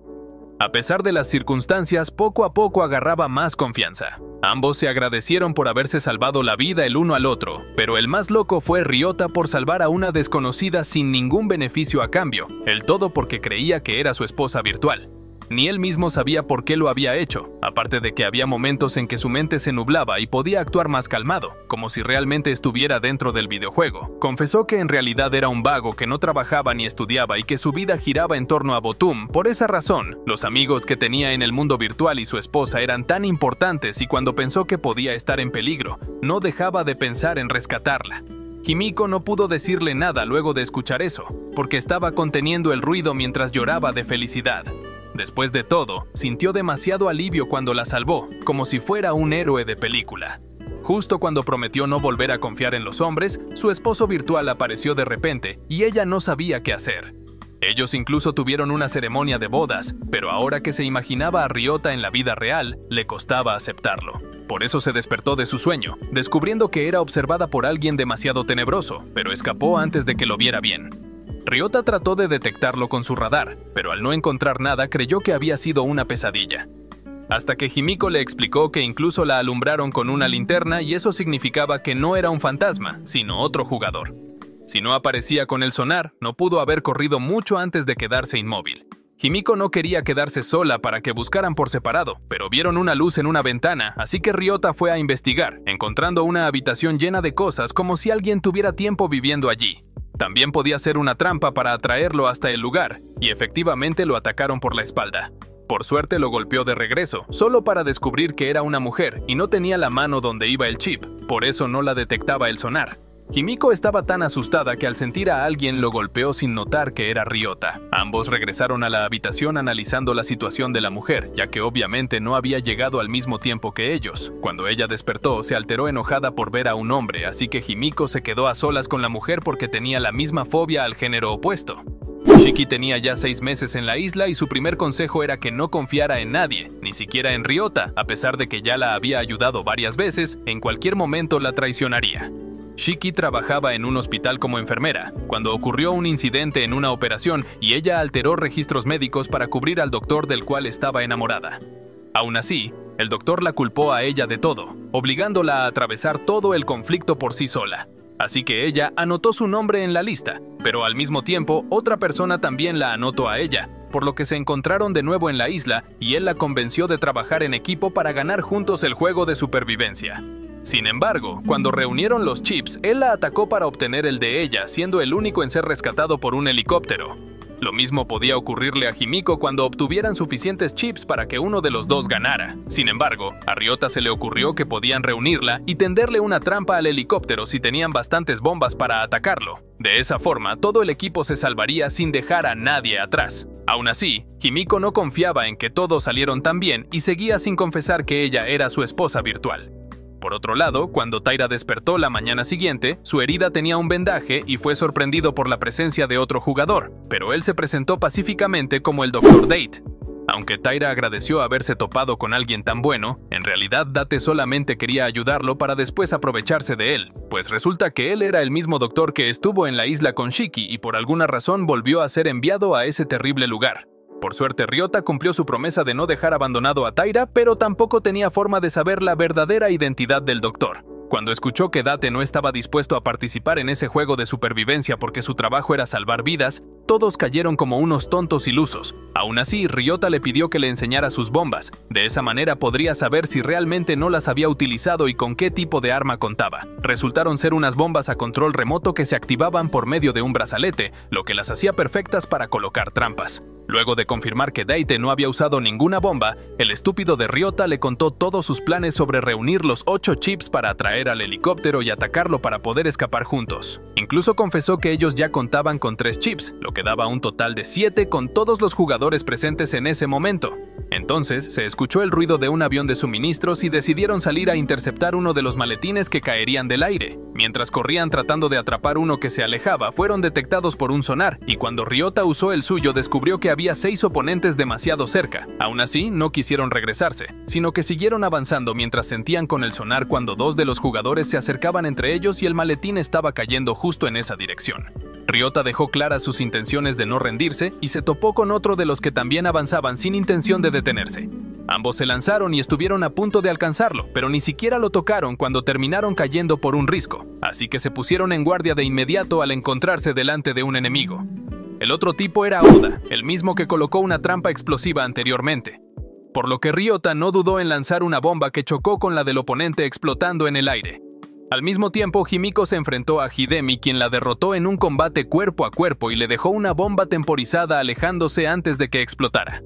A pesar de las circunstancias, poco a poco agarraba más confianza. Ambos se agradecieron por haberse salvado la vida el uno al otro, pero el más loco fue Ryota por salvar a una desconocida sin ningún beneficio a cambio, el todo porque creía que era su esposa virtual. Ni él mismo sabía por qué lo había hecho, aparte de que había momentos en que su mente se nublaba y podía actuar más calmado, como si realmente estuviera dentro del videojuego. Confesó que en realidad era un vago que no trabajaba ni estudiaba y que su vida giraba en torno a Botum. Por esa razón, los amigos que tenía en el mundo virtual y su esposa eran tan importantes y cuando pensó que podía estar en peligro, no dejaba de pensar en rescatarla. Himiko no pudo decirle nada luego de escuchar eso, porque estaba conteniendo el ruido mientras lloraba de felicidad. Después de todo, sintió demasiado alivio cuando la salvó, como si fuera un héroe de película. Justo cuando prometió no volver a confiar en los hombres, su esposo virtual apareció de repente y ella no sabía qué hacer. Ellos incluso tuvieron una ceremonia de bodas, pero ahora que se imaginaba a Ryota en la vida real, le costaba aceptarlo. Por eso se despertó de su sueño, descubriendo que era observada por alguien demasiado tenebroso, pero escapó antes de que lo viera bien. Ryota trató de detectarlo con su radar, pero al no encontrar nada creyó que había sido una pesadilla. Hasta que Himiko le explicó que incluso la alumbraron con una linterna y eso significaba que no era un fantasma, sino otro jugador. Si no aparecía con el sonar, no pudo haber corrido mucho antes de quedarse inmóvil. Himiko no quería quedarse sola para que buscaran por separado, pero vieron una luz en una ventana, así que Ryota fue a investigar, encontrando una habitación llena de cosas como si alguien tuviera tiempo viviendo allí. También podía ser una trampa para atraerlo hasta el lugar, y efectivamente lo atacaron por la espalda. Por suerte lo golpeó de regreso, solo para descubrir que era una mujer y no tenía la mano donde iba el chip, por eso no la detectaba el sonar. Himiko estaba tan asustada que al sentir a alguien lo golpeó sin notar que era Ryota. Ambos regresaron a la habitación analizando la situación de la mujer, ya que obviamente no había llegado al mismo tiempo que ellos. Cuando ella despertó, se alteró enojada por ver a un hombre, así que Himiko se quedó a solas con la mujer porque tenía la misma fobia al género opuesto. Shiki tenía ya 6 meses en la isla y su primer consejo era que no confiara en nadie, ni siquiera en Ryota, a pesar de que ya la había ayudado varias veces, en cualquier momento la traicionaría. Shiki trabajaba en un hospital como enfermera, cuando ocurrió un incidente en una operación y ella alteró registros médicos para cubrir al doctor del cual estaba enamorada. Aún así, el doctor la culpó a ella de todo, obligándola a atravesar todo el conflicto por sí sola. Así que ella anotó su nombre en la lista, pero al mismo tiempo otra persona también la anotó a ella, por lo que se encontraron de nuevo en la isla y él la convenció de trabajar en equipo para ganar juntos el juego de supervivencia. Sin embargo, cuando reunieron los chips, él la atacó para obtener el de ella, siendo el único en ser rescatado por un helicóptero. Lo mismo podía ocurrirle a Himiko cuando obtuvieran suficientes chips para que uno de los dos ganara. Sin embargo, a Ryota se le ocurrió que podían reunirla y tenderle una trampa al helicóptero si tenían bastantes bombas para atacarlo. De esa forma, todo el equipo se salvaría sin dejar a nadie atrás. Aún así, Himiko no confiaba en que todos salieron tan bien y seguía sin confesar que ella era su esposa virtual. Por otro lado, cuando Taira despertó la mañana siguiente, su herida tenía un vendaje y fue sorprendido por la presencia de otro jugador, pero él se presentó pacíficamente como el Dr. Date. Aunque Taira agradeció haberse topado con alguien tan bueno, en realidad Date solamente quería ayudarlo para después aprovecharse de él, pues resulta que él era el mismo doctor que estuvo en la isla con Shiki y por alguna razón volvió a ser enviado a ese terrible lugar. Por suerte, Ryota cumplió su promesa de no dejar abandonado a Taira, pero tampoco tenía forma de saber la verdadera identidad del doctor. Cuando escuchó que Date no estaba dispuesto a participar en ese juego de supervivencia porque su trabajo era salvar vidas, todos cayeron como unos tontos ilusos. Aún así, Ryota le pidió que le enseñara sus bombas. De esa manera podría saber si realmente no las había utilizado y con qué tipo de arma contaba. Resultaron ser unas bombas a control remoto que se activaban por medio de un brazalete, lo que las hacía perfectas para colocar trampas. Luego de confirmar que Date no había usado ninguna bomba, el estúpido de Ryota le contó todos sus planes sobre reunir los 8 chips para atraer al helicóptero y atacarlo para poder escapar juntos. Incluso confesó que ellos ya contaban con 3 chips, lo que daba un total de 7 con todos los jugadores presentes en ese momento. Entonces, se escuchó el ruido de un avión de suministros y decidieron salir a interceptar uno de los maletines que caerían del aire. Mientras corrían tratando de atrapar uno que se alejaba, fueron detectados por un sonar, y cuando Ryota usó el suyo descubrió que había 6 oponentes demasiado cerca. Aún así, no quisieron regresarse, sino que siguieron avanzando mientras sentían con el sonar cuando 2 de los jugadores se acercaban entre ellos y el maletín estaba cayendo justo en esa dirección. Ryota dejó claras sus intenciones de no rendirse y se topó con otro de los que también avanzaban sin intención de detenerse. Ambos se lanzaron y estuvieron a punto de alcanzarlo, pero ni siquiera lo tocaron cuando terminaron cayendo por un risco, así que se pusieron en guardia de inmediato al encontrarse delante de un enemigo. El otro tipo era Oda, el mismo que colocó una trampa explosiva anteriormente, por lo que Ryota no dudó en lanzar una bomba que chocó con la del oponente explotando en el aire. Al mismo tiempo, Himiko se enfrentó a Hidemi, quien la derrotó en un combate cuerpo a cuerpo y le dejó una bomba temporizada alejándose antes de que explotara.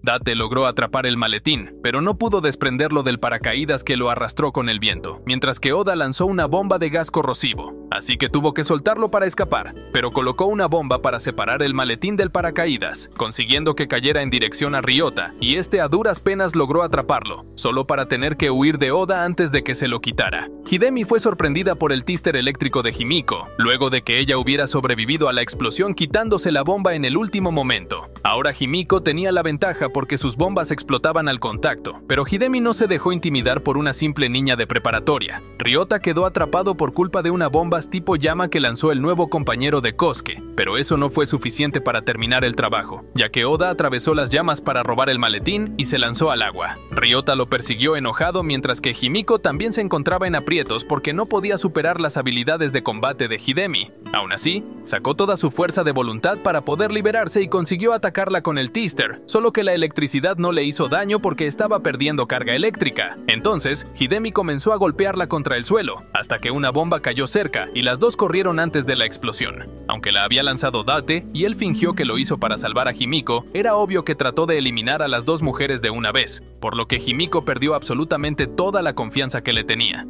Date logró atrapar el maletín, pero no pudo desprenderlo del paracaídas que lo arrastró con el viento, mientras que Oda lanzó una bomba de gas corrosivo, así que tuvo que soltarlo para escapar, pero colocó una bomba para separar el maletín del paracaídas, consiguiendo que cayera en dirección a Ryota, y este a duras penas logró atraparlo, solo para tener que huir de Oda antes de que se lo quitara. Hidemi fue sorprendida por el tíster eléctrico de Himiko, luego de que ella hubiera sobrevivido a la explosión quitándose la bomba en el último momento. Ahora Himiko tenía la ventaja porque sus bombas explotaban al contacto, pero Hidemi no se dejó intimidar por una simple niña de preparatoria. Ryota quedó atrapado por culpa de una bomba tipo llama que lanzó el nuevo compañero de Kosuke, pero eso no fue suficiente para terminar el trabajo, ya que Oda atravesó las llamas para robar el maletín y se lanzó al agua. Ryota lo persiguió enojado mientras que Himiko también se encontraba en aprietos porque no podía superar las habilidades de combate de Hidemi. Aún así, sacó toda su fuerza de voluntad para poder liberarse y consiguió atacarla con el tíster, solo que la electricidad no le hizo daño porque estaba perdiendo carga eléctrica. Entonces, Hidemi comenzó a golpearla contra el suelo, hasta que una bomba cayó cerca y las dos corrieron antes de la explosión. Aunque la había lanzado Date y él fingió que lo hizo para salvar a Himiko, era obvio que trató de eliminar a las dos mujeres de una vez, por lo que Himiko perdió absolutamente toda la confianza que le tenía.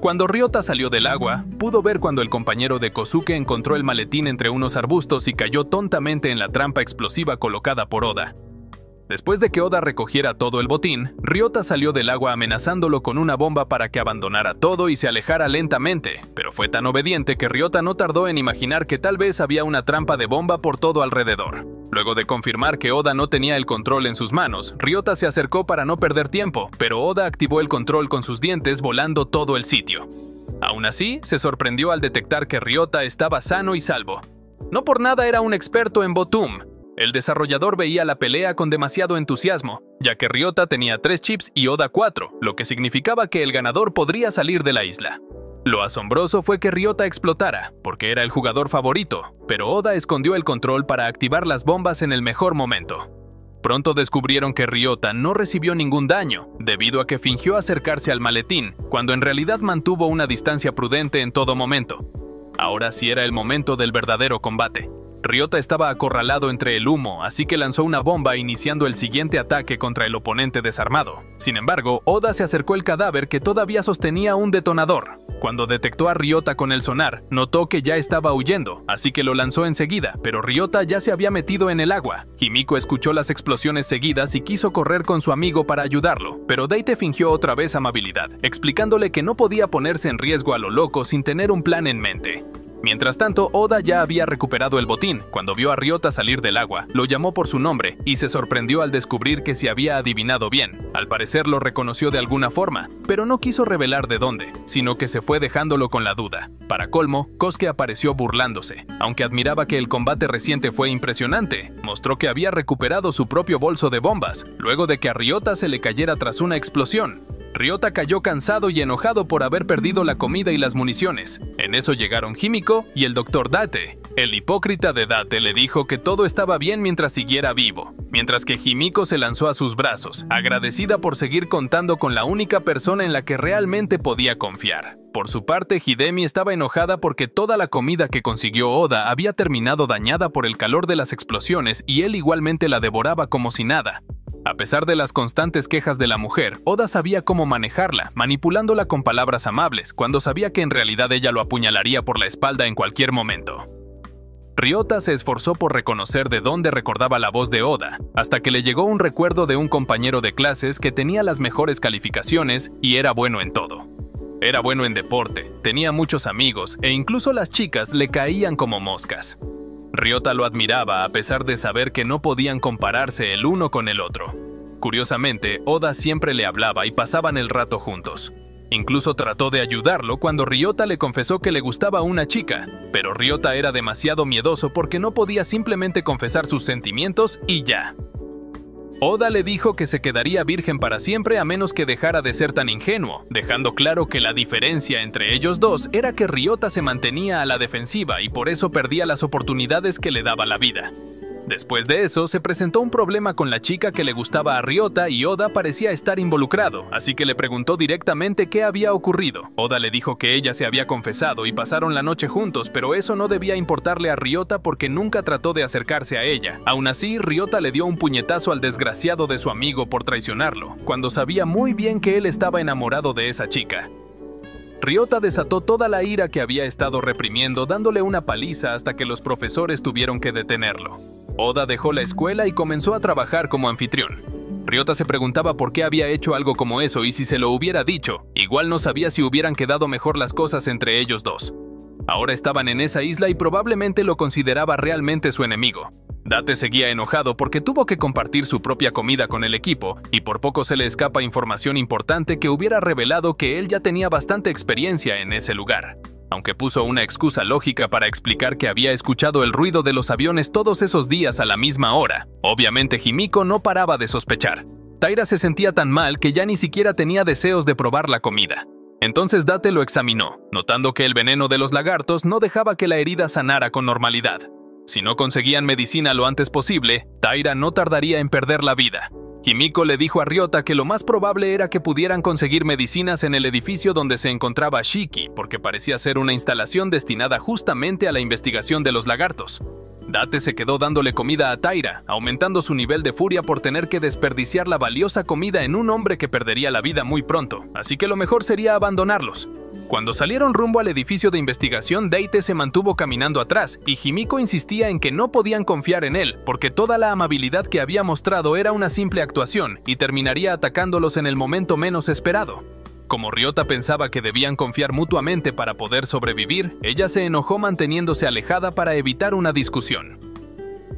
Cuando Ryota salió del agua, pudo ver cuando el compañero de Kosuke encontró el maletín entre unos arbustos y cayó tontamente en la trampa explosiva colocada por Oda. Después de que Oda recogiera todo el botín, Ryota salió del agua amenazándolo con una bomba para que abandonara todo y se alejara lentamente, pero fue tan obediente que Ryota no tardó en imaginar que tal vez había una trampa de bomba por todo alrededor. Luego de confirmar que Oda no tenía el control en sus manos, Ryota se acercó para no perder tiempo, pero Oda activó el control con sus dientes volando todo el sitio. Aún así, se sorprendió al detectar que Ryota estaba sano y salvo. No por nada era un experto en Botum. El desarrollador veía la pelea con demasiado entusiasmo, ya que Ryota tenía 3 chips y Oda 4, lo que significaba que el ganador podría salir de la isla. Lo asombroso fue que Ryota explotara, porque era el jugador favorito, pero Oda escondió el control para activar las bombas en el mejor momento. Pronto descubrieron que Ryota no recibió ningún daño, debido a que fingió acercarse al maletín, cuando en realidad mantuvo una distancia prudente en todo momento. Ahora sí era el momento del verdadero combate. Ryota estaba acorralado entre el humo, así que lanzó una bomba iniciando el siguiente ataque contra el oponente desarmado. Sin embargo, Oda se acercó al cadáver que todavía sostenía un detonador. Cuando detectó a Ryota con el sonar, notó que ya estaba huyendo, así que lo lanzó enseguida, pero Ryota ya se había metido en el agua. Himiko escuchó las explosiones seguidas y quiso correr con su amigo para ayudarlo, pero Deite fingió otra vez amabilidad, explicándole que no podía ponerse en riesgo a lo loco sin tener un plan en mente. Mientras tanto, Oda ya había recuperado el botín. Cuando vio a Ryota salir del agua, lo llamó por su nombre y se sorprendió al descubrir que se había adivinado bien. Al parecer lo reconoció de alguna forma, pero no quiso revelar de dónde, sino que se fue dejándolo con la duda. Para colmo, Kosuke apareció burlándose. Aunque admiraba que el combate reciente fue impresionante, mostró que había recuperado su propio bolso de bombas, luego de que a Ryota se le cayera tras una explosión. Ryota cayó cansado y enojado por haber perdido la comida y las municiones. En eso llegaron Himiko y el Dr. Date. El hipócrita de Date le dijo que todo estaba bien mientras siguiera vivo, mientras que Himiko se lanzó a sus brazos, agradecida por seguir contando con la única persona en la que realmente podía confiar. Por su parte, Hidemi estaba enojada porque toda la comida que consiguió Oda había terminado dañada por el calor de las explosiones y él igualmente la devoraba como si nada. A pesar de las constantes quejas de la mujer, Oda sabía cómo manejarla, manipulándola con palabras amables, cuando sabía que en realidad ella lo apuñalaría por la espalda en cualquier momento. Ryota se esforzó por reconocer de dónde recordaba la voz de Oda, hasta que le llegó un recuerdo de un compañero de clases que tenía las mejores calificaciones y era bueno en todo. Era bueno en deporte, tenía muchos amigos e incluso las chicas le caían como moscas. Ryota lo admiraba a pesar de saber que no podían compararse el uno con el otro. Curiosamente, Oda siempre le hablaba y pasaban el rato juntos. Incluso trató de ayudarlo cuando Ryota le confesó que le gustaba una chica, pero Ryota era demasiado miedoso porque no podía simplemente confesar sus sentimientos y ya. Oda le dijo que se quedaría virgen para siempre a menos que dejara de ser tan ingenuo, dejando claro que la diferencia entre ellos dos era que Ryota se mantenía a la defensiva y por eso perdía las oportunidades que le daba la vida. Después de eso, se presentó un problema con la chica que le gustaba a Ryota y Oda parecía estar involucrado, así que le preguntó directamente qué había ocurrido. Oda le dijo que ella se había confesado y pasaron la noche juntos, pero eso no debía importarle a Ryota porque nunca trató de acercarse a ella. Aún así, Ryota le dio un puñetazo al desgraciado de su amigo por traicionarlo, cuando sabía muy bien que él estaba enamorado de esa chica. Ryota desató toda la ira que había estado reprimiendo, dándole una paliza hasta que los profesores tuvieron que detenerlo. Oda dejó la escuela y comenzó a trabajar como anfitrión. Ryota se preguntaba por qué había hecho algo como eso y si se lo hubiera dicho, igual no sabía si hubieran quedado mejor las cosas entre ellos dos. Ahora estaban en esa isla y probablemente lo consideraba realmente su enemigo. Date seguía enojado porque tuvo que compartir su propia comida con el equipo y por poco se le escapa información importante que hubiera revelado que él ya tenía bastante experiencia en ese lugar. Aunque puso una excusa lógica para explicar que había escuchado el ruido de los aviones todos esos días a la misma hora, obviamente Himiko no paraba de sospechar. Taira se sentía tan mal que ya ni siquiera tenía deseos de probar la comida. Entonces Date lo examinó, notando que el veneno de los lagartos no dejaba que la herida sanara con normalidad. Si no conseguían medicina lo antes posible, Taira no tardaría en perder la vida. Himiko le dijo a Ryota que lo más probable era que pudieran conseguir medicinas en el edificio donde se encontraba Shiki, porque parecía ser una instalación destinada justamente a la investigación de los lagartos. Date se quedó dándole comida a Taira, aumentando su nivel de furia por tener que desperdiciar la valiosa comida en un hombre que perdería la vida muy pronto, así que lo mejor sería abandonarlos. Cuando salieron rumbo al edificio de investigación, Date se mantuvo caminando atrás y Himiko insistía en que no podían confiar en él porque toda la amabilidad que había mostrado era una simple actuación y terminaría atacándolos en el momento menos esperado. Como Ryota pensaba que debían confiar mutuamente para poder sobrevivir, ella se enojó manteniéndose alejada para evitar una discusión.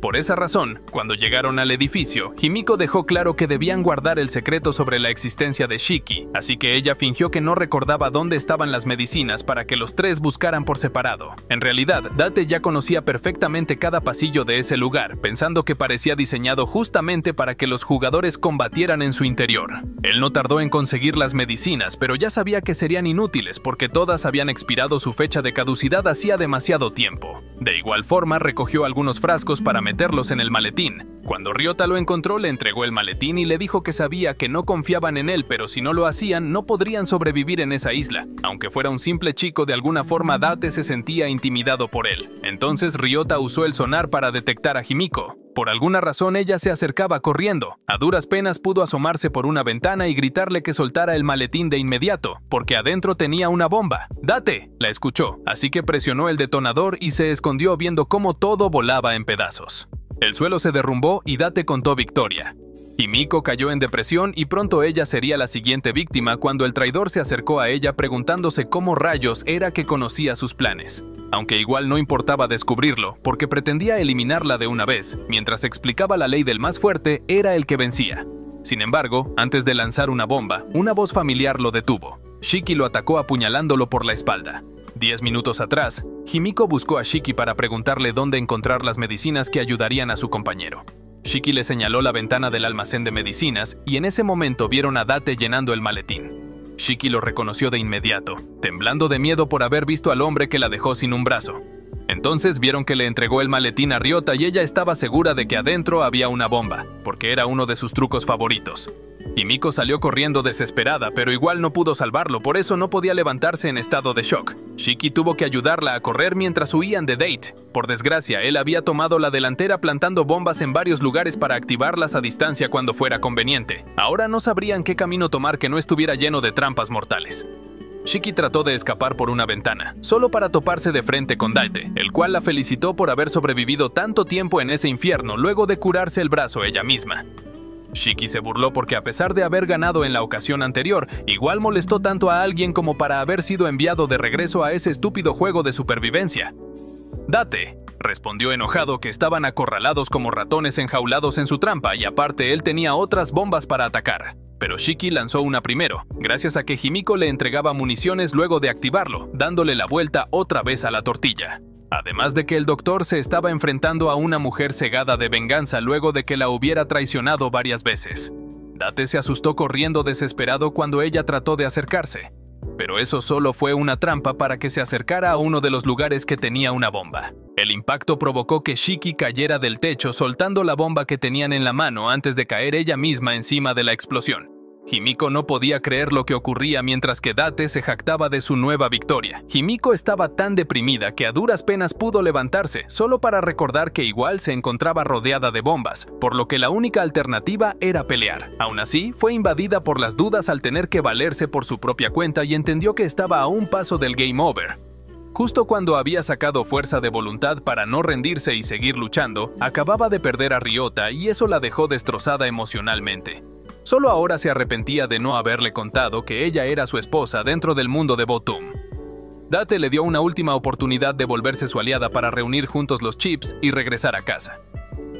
Por esa razón, cuando llegaron al edificio, Himiko dejó claro que debían guardar el secreto sobre la existencia de Shiki, así que ella fingió que no recordaba dónde estaban las medicinas para que los tres buscaran por separado. En realidad, Date ya conocía perfectamente cada pasillo de ese lugar, pensando que parecía diseñado justamente para que los jugadores combatieran en su interior. Él no tardó en conseguir las medicinas, pero ya sabía que serían inútiles porque todas habían expirado su fecha de caducidad hacía demasiado tiempo. De igual forma, recogió algunos frascos para meterlos en el maletín. Cuando Ryota lo encontró, le entregó el maletín y le dijo que sabía que no confiaban en él, pero si no lo hacían, no podrían sobrevivir en esa isla. Aunque fuera un simple chico, de alguna forma Date se sentía intimidado por él. Entonces Ryota usó el sonar para detectar a Himiko. Por alguna razón ella se acercaba corriendo. A duras penas pudo asomarse por una ventana y gritarle que soltara el maletín de inmediato, porque adentro tenía una bomba. ¡Date!, la escuchó, así que presionó el detonador y se escondió viendo cómo todo volaba en pedazos. El suelo se derrumbó y Date contó victoria. Himiko cayó en depresión y pronto ella sería la siguiente víctima cuando el traidor se acercó a ella preguntándose cómo rayos era que conocía sus planes. Aunque igual no importaba descubrirlo, porque pretendía eliminarla de una vez, mientras explicaba la ley del más fuerte, era el que vencía. Sin embargo, antes de lanzar una bomba, una voz familiar lo detuvo. Shiki lo atacó apuñalándolo por la espalda. 10 minutos atrás, Himiko buscó a Shiki para preguntarle dónde encontrar las medicinas que ayudarían a su compañero. Shiki le señaló la ventana del almacén de medicinas y en ese momento vieron a Date llenando el maletín. Shiki lo reconoció de inmediato, temblando de miedo por haber visto al hombre que la dejó sin un brazo. Entonces vieron que le entregó el maletín a Ryota y ella estaba segura de que adentro había una bomba, porque era uno de sus trucos favoritos. Himiko salió corriendo desesperada, pero igual no pudo salvarlo, por eso no podía levantarse en estado de shock. Shiki tuvo que ayudarla a correr mientras huían de Date. Por desgracia, él había tomado la delantera plantando bombas en varios lugares para activarlas a distancia cuando fuera conveniente. Ahora no sabrían qué camino tomar que no estuviera lleno de trampas mortales. Shiki trató de escapar por una ventana, solo para toparse de frente con Date, el cual la felicitó por haber sobrevivido tanto tiempo en ese infierno luego de curarse el brazo ella misma. Shiki se burló porque a pesar de haber ganado en la ocasión anterior, igual molestó tanto a alguien como para haber sido enviado de regreso a ese estúpido juego de supervivencia. Date, respondió enojado que estaban acorralados como ratones enjaulados en su trampa y aparte él tenía otras bombas para atacar. Pero Shiki lanzó una primero, gracias a que Himiko le entregaba municiones luego de activarlo, dándole la vuelta otra vez a la tortilla. Además de que el doctor se estaba enfrentando a una mujer cegada de venganza luego de que la hubiera traicionado varias veces. Date se asustó corriendo desesperado cuando ella trató de acercarse. Pero eso solo fue una trampa para que se acercara a uno de los lugares que tenía una bomba. El impacto provocó que Shiki cayera del techo soltando la bomba que tenían en la mano antes de caer ella misma encima de la explosión. Himiko no podía creer lo que ocurría mientras que Date se jactaba de su nueva victoria. Himiko estaba tan deprimida que a duras penas pudo levantarse, solo para recordar que igual se encontraba rodeada de bombas, por lo que la única alternativa era pelear. Aún así, fue invadida por las dudas al tener que valerse por su propia cuenta y entendió que estaba a un paso del game over. Justo cuando había sacado fuerza de voluntad para no rendirse y seguir luchando, acababa de perder a Ryota y eso la dejó destrozada emocionalmente. Solo ahora se arrepentía de no haberle contado que ella era su esposa dentro del mundo de Botum. Date le dio una última oportunidad de volverse su aliada para reunir juntos los chips y regresar a casa.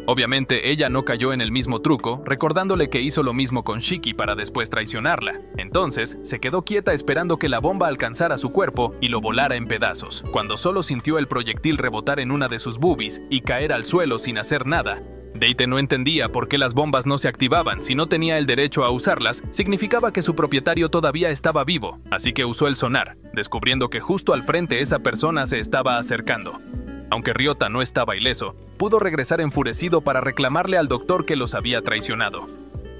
Obviamente ella no cayó en el mismo truco, recordándole que hizo lo mismo con Shiki para después traicionarla. Entonces se quedó quieta esperando que la bomba alcanzara su cuerpo y lo volara en pedazos. Cuando solo sintió el proyectil rebotar en una de sus boobies y caer al suelo sin hacer nada, Date no entendía por qué las bombas no se activaban. Si no tenía el derecho a usarlas, significaba que su propietario todavía estaba vivo, así que usó el sonar, descubriendo que justo al frente esa persona se estaba acercando. Aunque Ryota no estaba ileso, pudo regresar enfurecido para reclamarle al doctor que los había traicionado.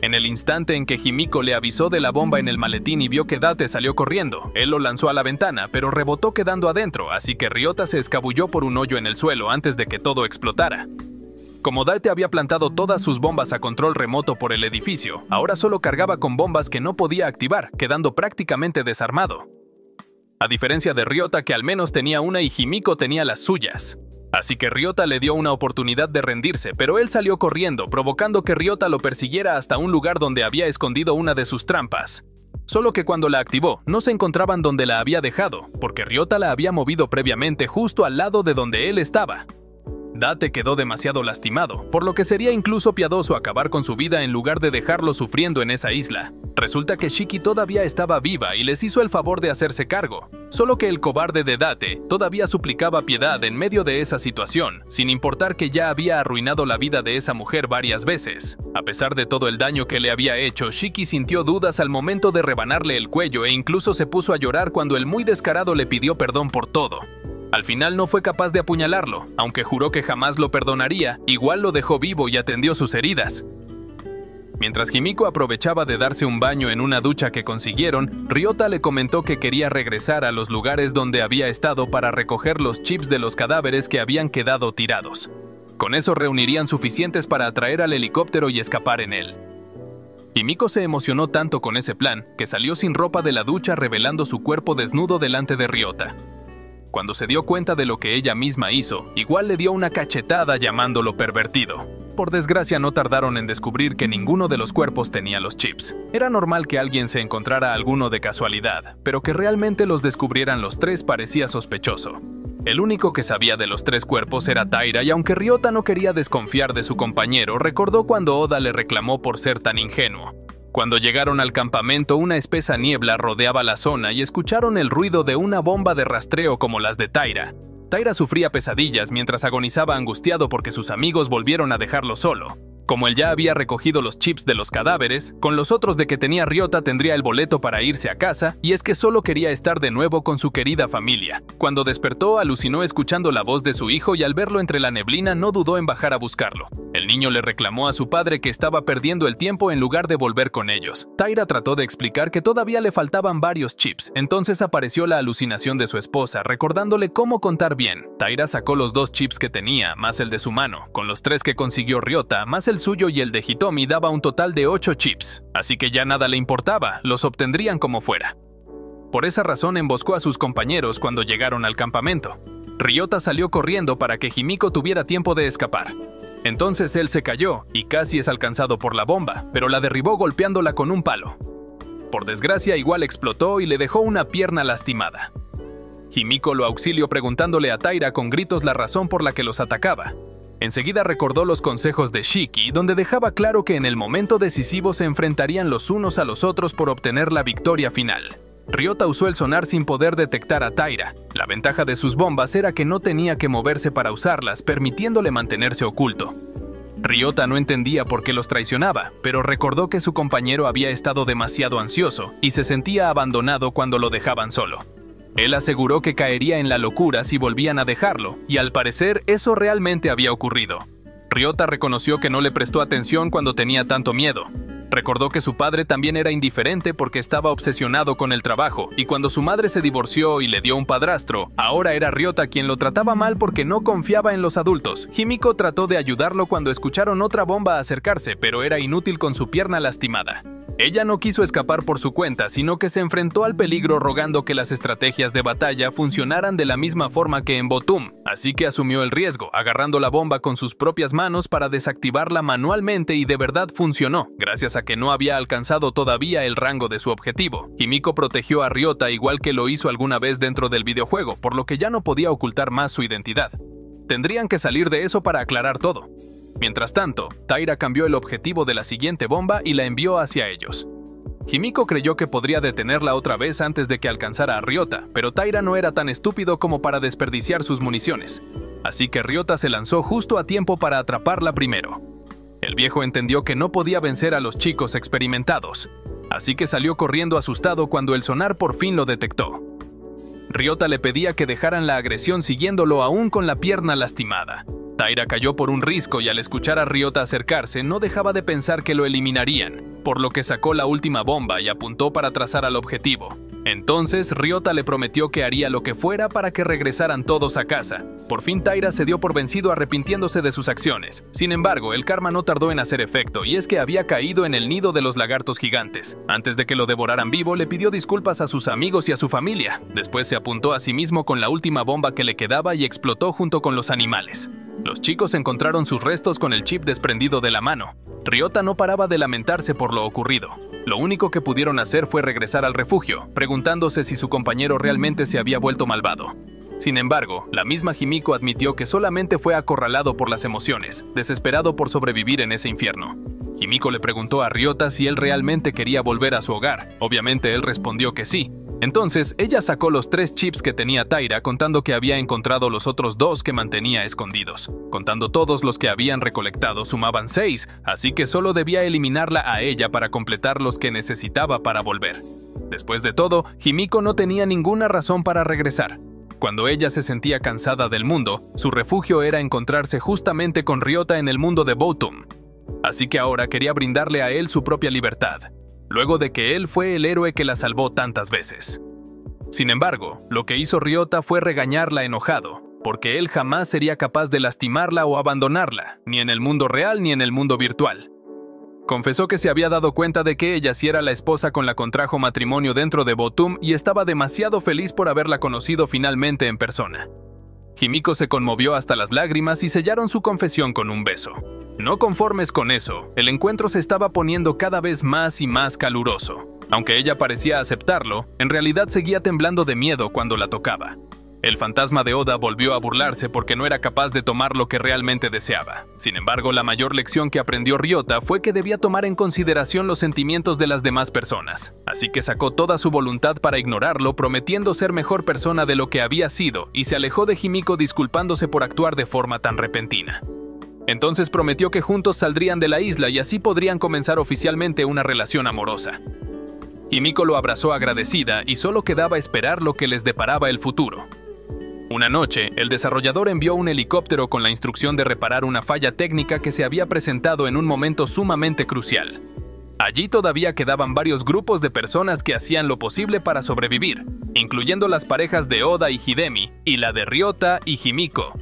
En el instante en que Himiko le avisó de la bomba en el maletín y vio que Date salió corriendo, él lo lanzó a la ventana, pero rebotó quedando adentro, así que Ryota se escabulló por un hoyo en el suelo antes de que todo explotara. Como Date había plantado todas sus bombas a control remoto por el edificio, ahora solo cargaba con bombas que no podía activar, quedando prácticamente desarmado. a diferencia de Ryota, que al menos tenía una y Himiko tenía las suyas. Así que Ryota le dio una oportunidad de rendirse, pero él salió corriendo, provocando que Ryota lo persiguiera hasta un lugar donde había escondido una de sus trampas. Solo que cuando la activó, no se encontraban donde la había dejado, porque Ryota la había movido previamente justo al lado de donde él estaba. Date quedó demasiado lastimado, por lo que sería incluso piadoso acabar con su vida en lugar de dejarlo sufriendo en esa isla. Resulta que Shiki todavía estaba viva y les hizo el favor de hacerse cargo, solo que el cobarde de Date todavía suplicaba piedad en medio de esa situación, sin importar que ya había arruinado la vida de esa mujer varias veces. A pesar de todo el daño que le había hecho, Shiki sintió dudas al momento de rebanarle el cuello e incluso se puso a llorar cuando el muy descarado le pidió perdón por todo. Al final no fue capaz de apuñalarlo, aunque juró que jamás lo perdonaría, igual lo dejó vivo y atendió sus heridas. Mientras Himiko aprovechaba de darse un baño en una ducha que consiguieron, Ryota le comentó que quería regresar a los lugares donde había estado para recoger los chips de los cadáveres que habían quedado tirados. Con eso reunirían suficientes para atraer al helicóptero y escapar en él. Himiko se emocionó tanto con ese plan que salió sin ropa de la ducha revelando su cuerpo desnudo delante de Ryota. Cuando se dio cuenta de lo que ella misma hizo, igual le dio una cachetada llamándolo pervertido. Por desgracia no tardaron en descubrir que ninguno de los cuerpos tenía los chips. Era normal que alguien se encontrara alguno de casualidad, pero que realmente los descubrieran los tres parecía sospechoso. El único que sabía de los tres cuerpos era Taira, y aunque Ryota no quería desconfiar de su compañero, recordó cuando Oda le reclamó por ser tan ingenuo. Cuando llegaron al campamento, una espesa niebla rodeaba la zona y escucharon el ruido de una bomba de rastreo como las de Taira. Taira sufría pesadillas mientras agonizaba angustiado porque sus amigos volvieron a dejarlo solo. Como él ya había recogido los chips de los cadáveres, con los otros de que tenía Ryota tendría el boleto para irse a casa, y es que solo quería estar de nuevo con su querida familia. Cuando despertó, alucinó escuchando la voz de su hijo y al verlo entre la neblina no dudó en bajar a buscarlo. El niño le reclamó a su padre que estaba perdiendo el tiempo en lugar de volver con ellos. Taira trató de explicar que todavía le faltaban varios chips, entonces apareció la alucinación de su esposa, recordándole cómo contar bien. Taira sacó los 2 chips que tenía, más el de su mano, con los 3 que consiguió Ryota, más el suyo y el de Hitomi daba un total de 8 chips, así que ya nada le importaba, los obtendrían como fuera. Por esa razón emboscó a sus compañeros cuando llegaron al campamento. Ryota salió corriendo para que Himiko tuviera tiempo de escapar. Entonces él se cayó y casi es alcanzado por la bomba, pero la derribó golpeándola con un palo. Por desgracia igual explotó y le dejó una pierna lastimada. Himiko lo auxilió preguntándole a Taira con gritos la razón por la que los atacaba. Enseguida recordó los consejos de Shiki, donde dejaba claro que en el momento decisivo se enfrentarían los unos a los otros por obtener la victoria final. Ryota usó el sonar sin poder detectar a Taira. La ventaja de sus bombas era que no tenía que moverse para usarlas, permitiéndole mantenerse oculto. Ryota no entendía por qué los traicionaba, pero recordó que su compañero había estado demasiado ansioso y se sentía abandonado cuando lo dejaban solo. Él aseguró que caería en la locura si volvían a dejarlo, y al parecer eso realmente había ocurrido. Ryota reconoció que no le prestó atención cuando tenía tanto miedo. Recordó que su padre también era indiferente porque estaba obsesionado con el trabajo, y cuando su madre se divorció y le dio un padrastro, ahora era Ryota quien lo trataba mal porque no confiaba en los adultos. Himiko trató de ayudarlo cuando escucharon otra bomba acercarse, pero era inútil con su pierna lastimada. Ella no quiso escapar por su cuenta, sino que se enfrentó al peligro rogando que las estrategias de batalla funcionaran de la misma forma que en Botum, así que asumió el riesgo, agarrando la bomba con sus propias manos para desactivarla manualmente y de verdad funcionó, gracias a que no había alcanzado todavía el rango de su objetivo. Himiko protegió a Ryota igual que lo hizo alguna vez dentro del videojuego, por lo que ya no podía ocultar más su identidad. Tendrían que salir de eso para aclarar todo. Mientras tanto, Taira cambió el objetivo de la siguiente bomba y la envió hacia ellos. Himiko creyó que podría detenerla otra vez antes de que alcanzara a Ryota, pero Taira no era tan estúpido como para desperdiciar sus municiones. Así que Ryota se lanzó justo a tiempo para atraparla primero. El viejo entendió que no podía vencer a los chicos experimentados, así que salió corriendo asustado cuando el sonar por fin lo detectó. Ryota le pedía que dejaran la agresión siguiéndolo aún con la pierna lastimada. Taira cayó por un risco y al escuchar a Ryota acercarse no dejaba de pensar que lo eliminarían, por lo que sacó la última bomba y apuntó para trazar al objetivo. Entonces, Ryota le prometió que haría lo que fuera para que regresaran todos a casa. Por fin Taira se dio por vencido arrepintiéndose de sus acciones. Sin embargo, el karma no tardó en hacer efecto, y es que había caído en el nido de los lagartos gigantes. Antes de que lo devoraran vivo, le pidió disculpas a sus amigos y a su familia. Después se apuntó a sí mismo con la última bomba que le quedaba y explotó junto con los animales. Los chicos encontraron sus restos con el chip desprendido de la mano. Ryota no paraba de lamentarse por lo ocurrido. Lo único que pudieron hacer fue regresar al refugio, preguntándose si su compañero realmente se había vuelto malvado. Sin embargo, la misma Himiko admitió que solamente fue acorralado por las emociones, desesperado por sobrevivir en ese infierno. Himiko le preguntó a Ryota si él realmente quería volver a su hogar. Obviamente él respondió que sí. Entonces, ella sacó los 3 chips que tenía Taira, contando que había encontrado los otros 2 que mantenía escondidos. Contando todos los que habían recolectado, sumaban 6, así que solo debía eliminarla a ella para completar los que necesitaba para volver. Después de todo, Himiko no tenía ninguna razón para regresar. Cuando ella se sentía cansada del mundo, su refugio era encontrarse justamente con Ryota en el mundo de Botum. Así que ahora quería brindarle a él su propia libertad, luego de que él fue el héroe que la salvó tantas veces. Sin embargo, lo que hizo Ryota fue regañarla enojado, porque él jamás sería capaz de lastimarla o abandonarla, ni en el mundo real ni en el mundo virtual. Confesó que se había dado cuenta de que ella sí era la esposa con la contrajo matrimonio dentro de Botum y estaba demasiado feliz por haberla conocido finalmente en persona. Himiko se conmovió hasta las lágrimas y sellaron su confesión con un beso. No conformes con eso, el encuentro se estaba poniendo cada vez más y más caluroso. Aunque ella parecía aceptarlo, en realidad seguía temblando de miedo cuando la tocaba. El fantasma de Oda volvió a burlarse porque no era capaz de tomar lo que realmente deseaba. Sin embargo, la mayor lección que aprendió Ryota fue que debía tomar en consideración los sentimientos de las demás personas. Así que sacó toda su voluntad para ignorarlo, prometiendo ser mejor persona de lo que había sido, y se alejó de Himiko disculpándose por actuar de forma tan repentina. Entonces prometió que juntos saldrían de la isla y así podrían comenzar oficialmente una relación amorosa. Himiko lo abrazó agradecida y solo quedaba esperar lo que les deparaba el futuro. Una noche, el desarrollador envió un helicóptero con la instrucción de reparar una falla técnica que se había presentado en un momento sumamente crucial. Allí todavía quedaban varios grupos de personas que hacían lo posible para sobrevivir, incluyendo las parejas de Oda y Hidemi, y la de Ryota y Himiko.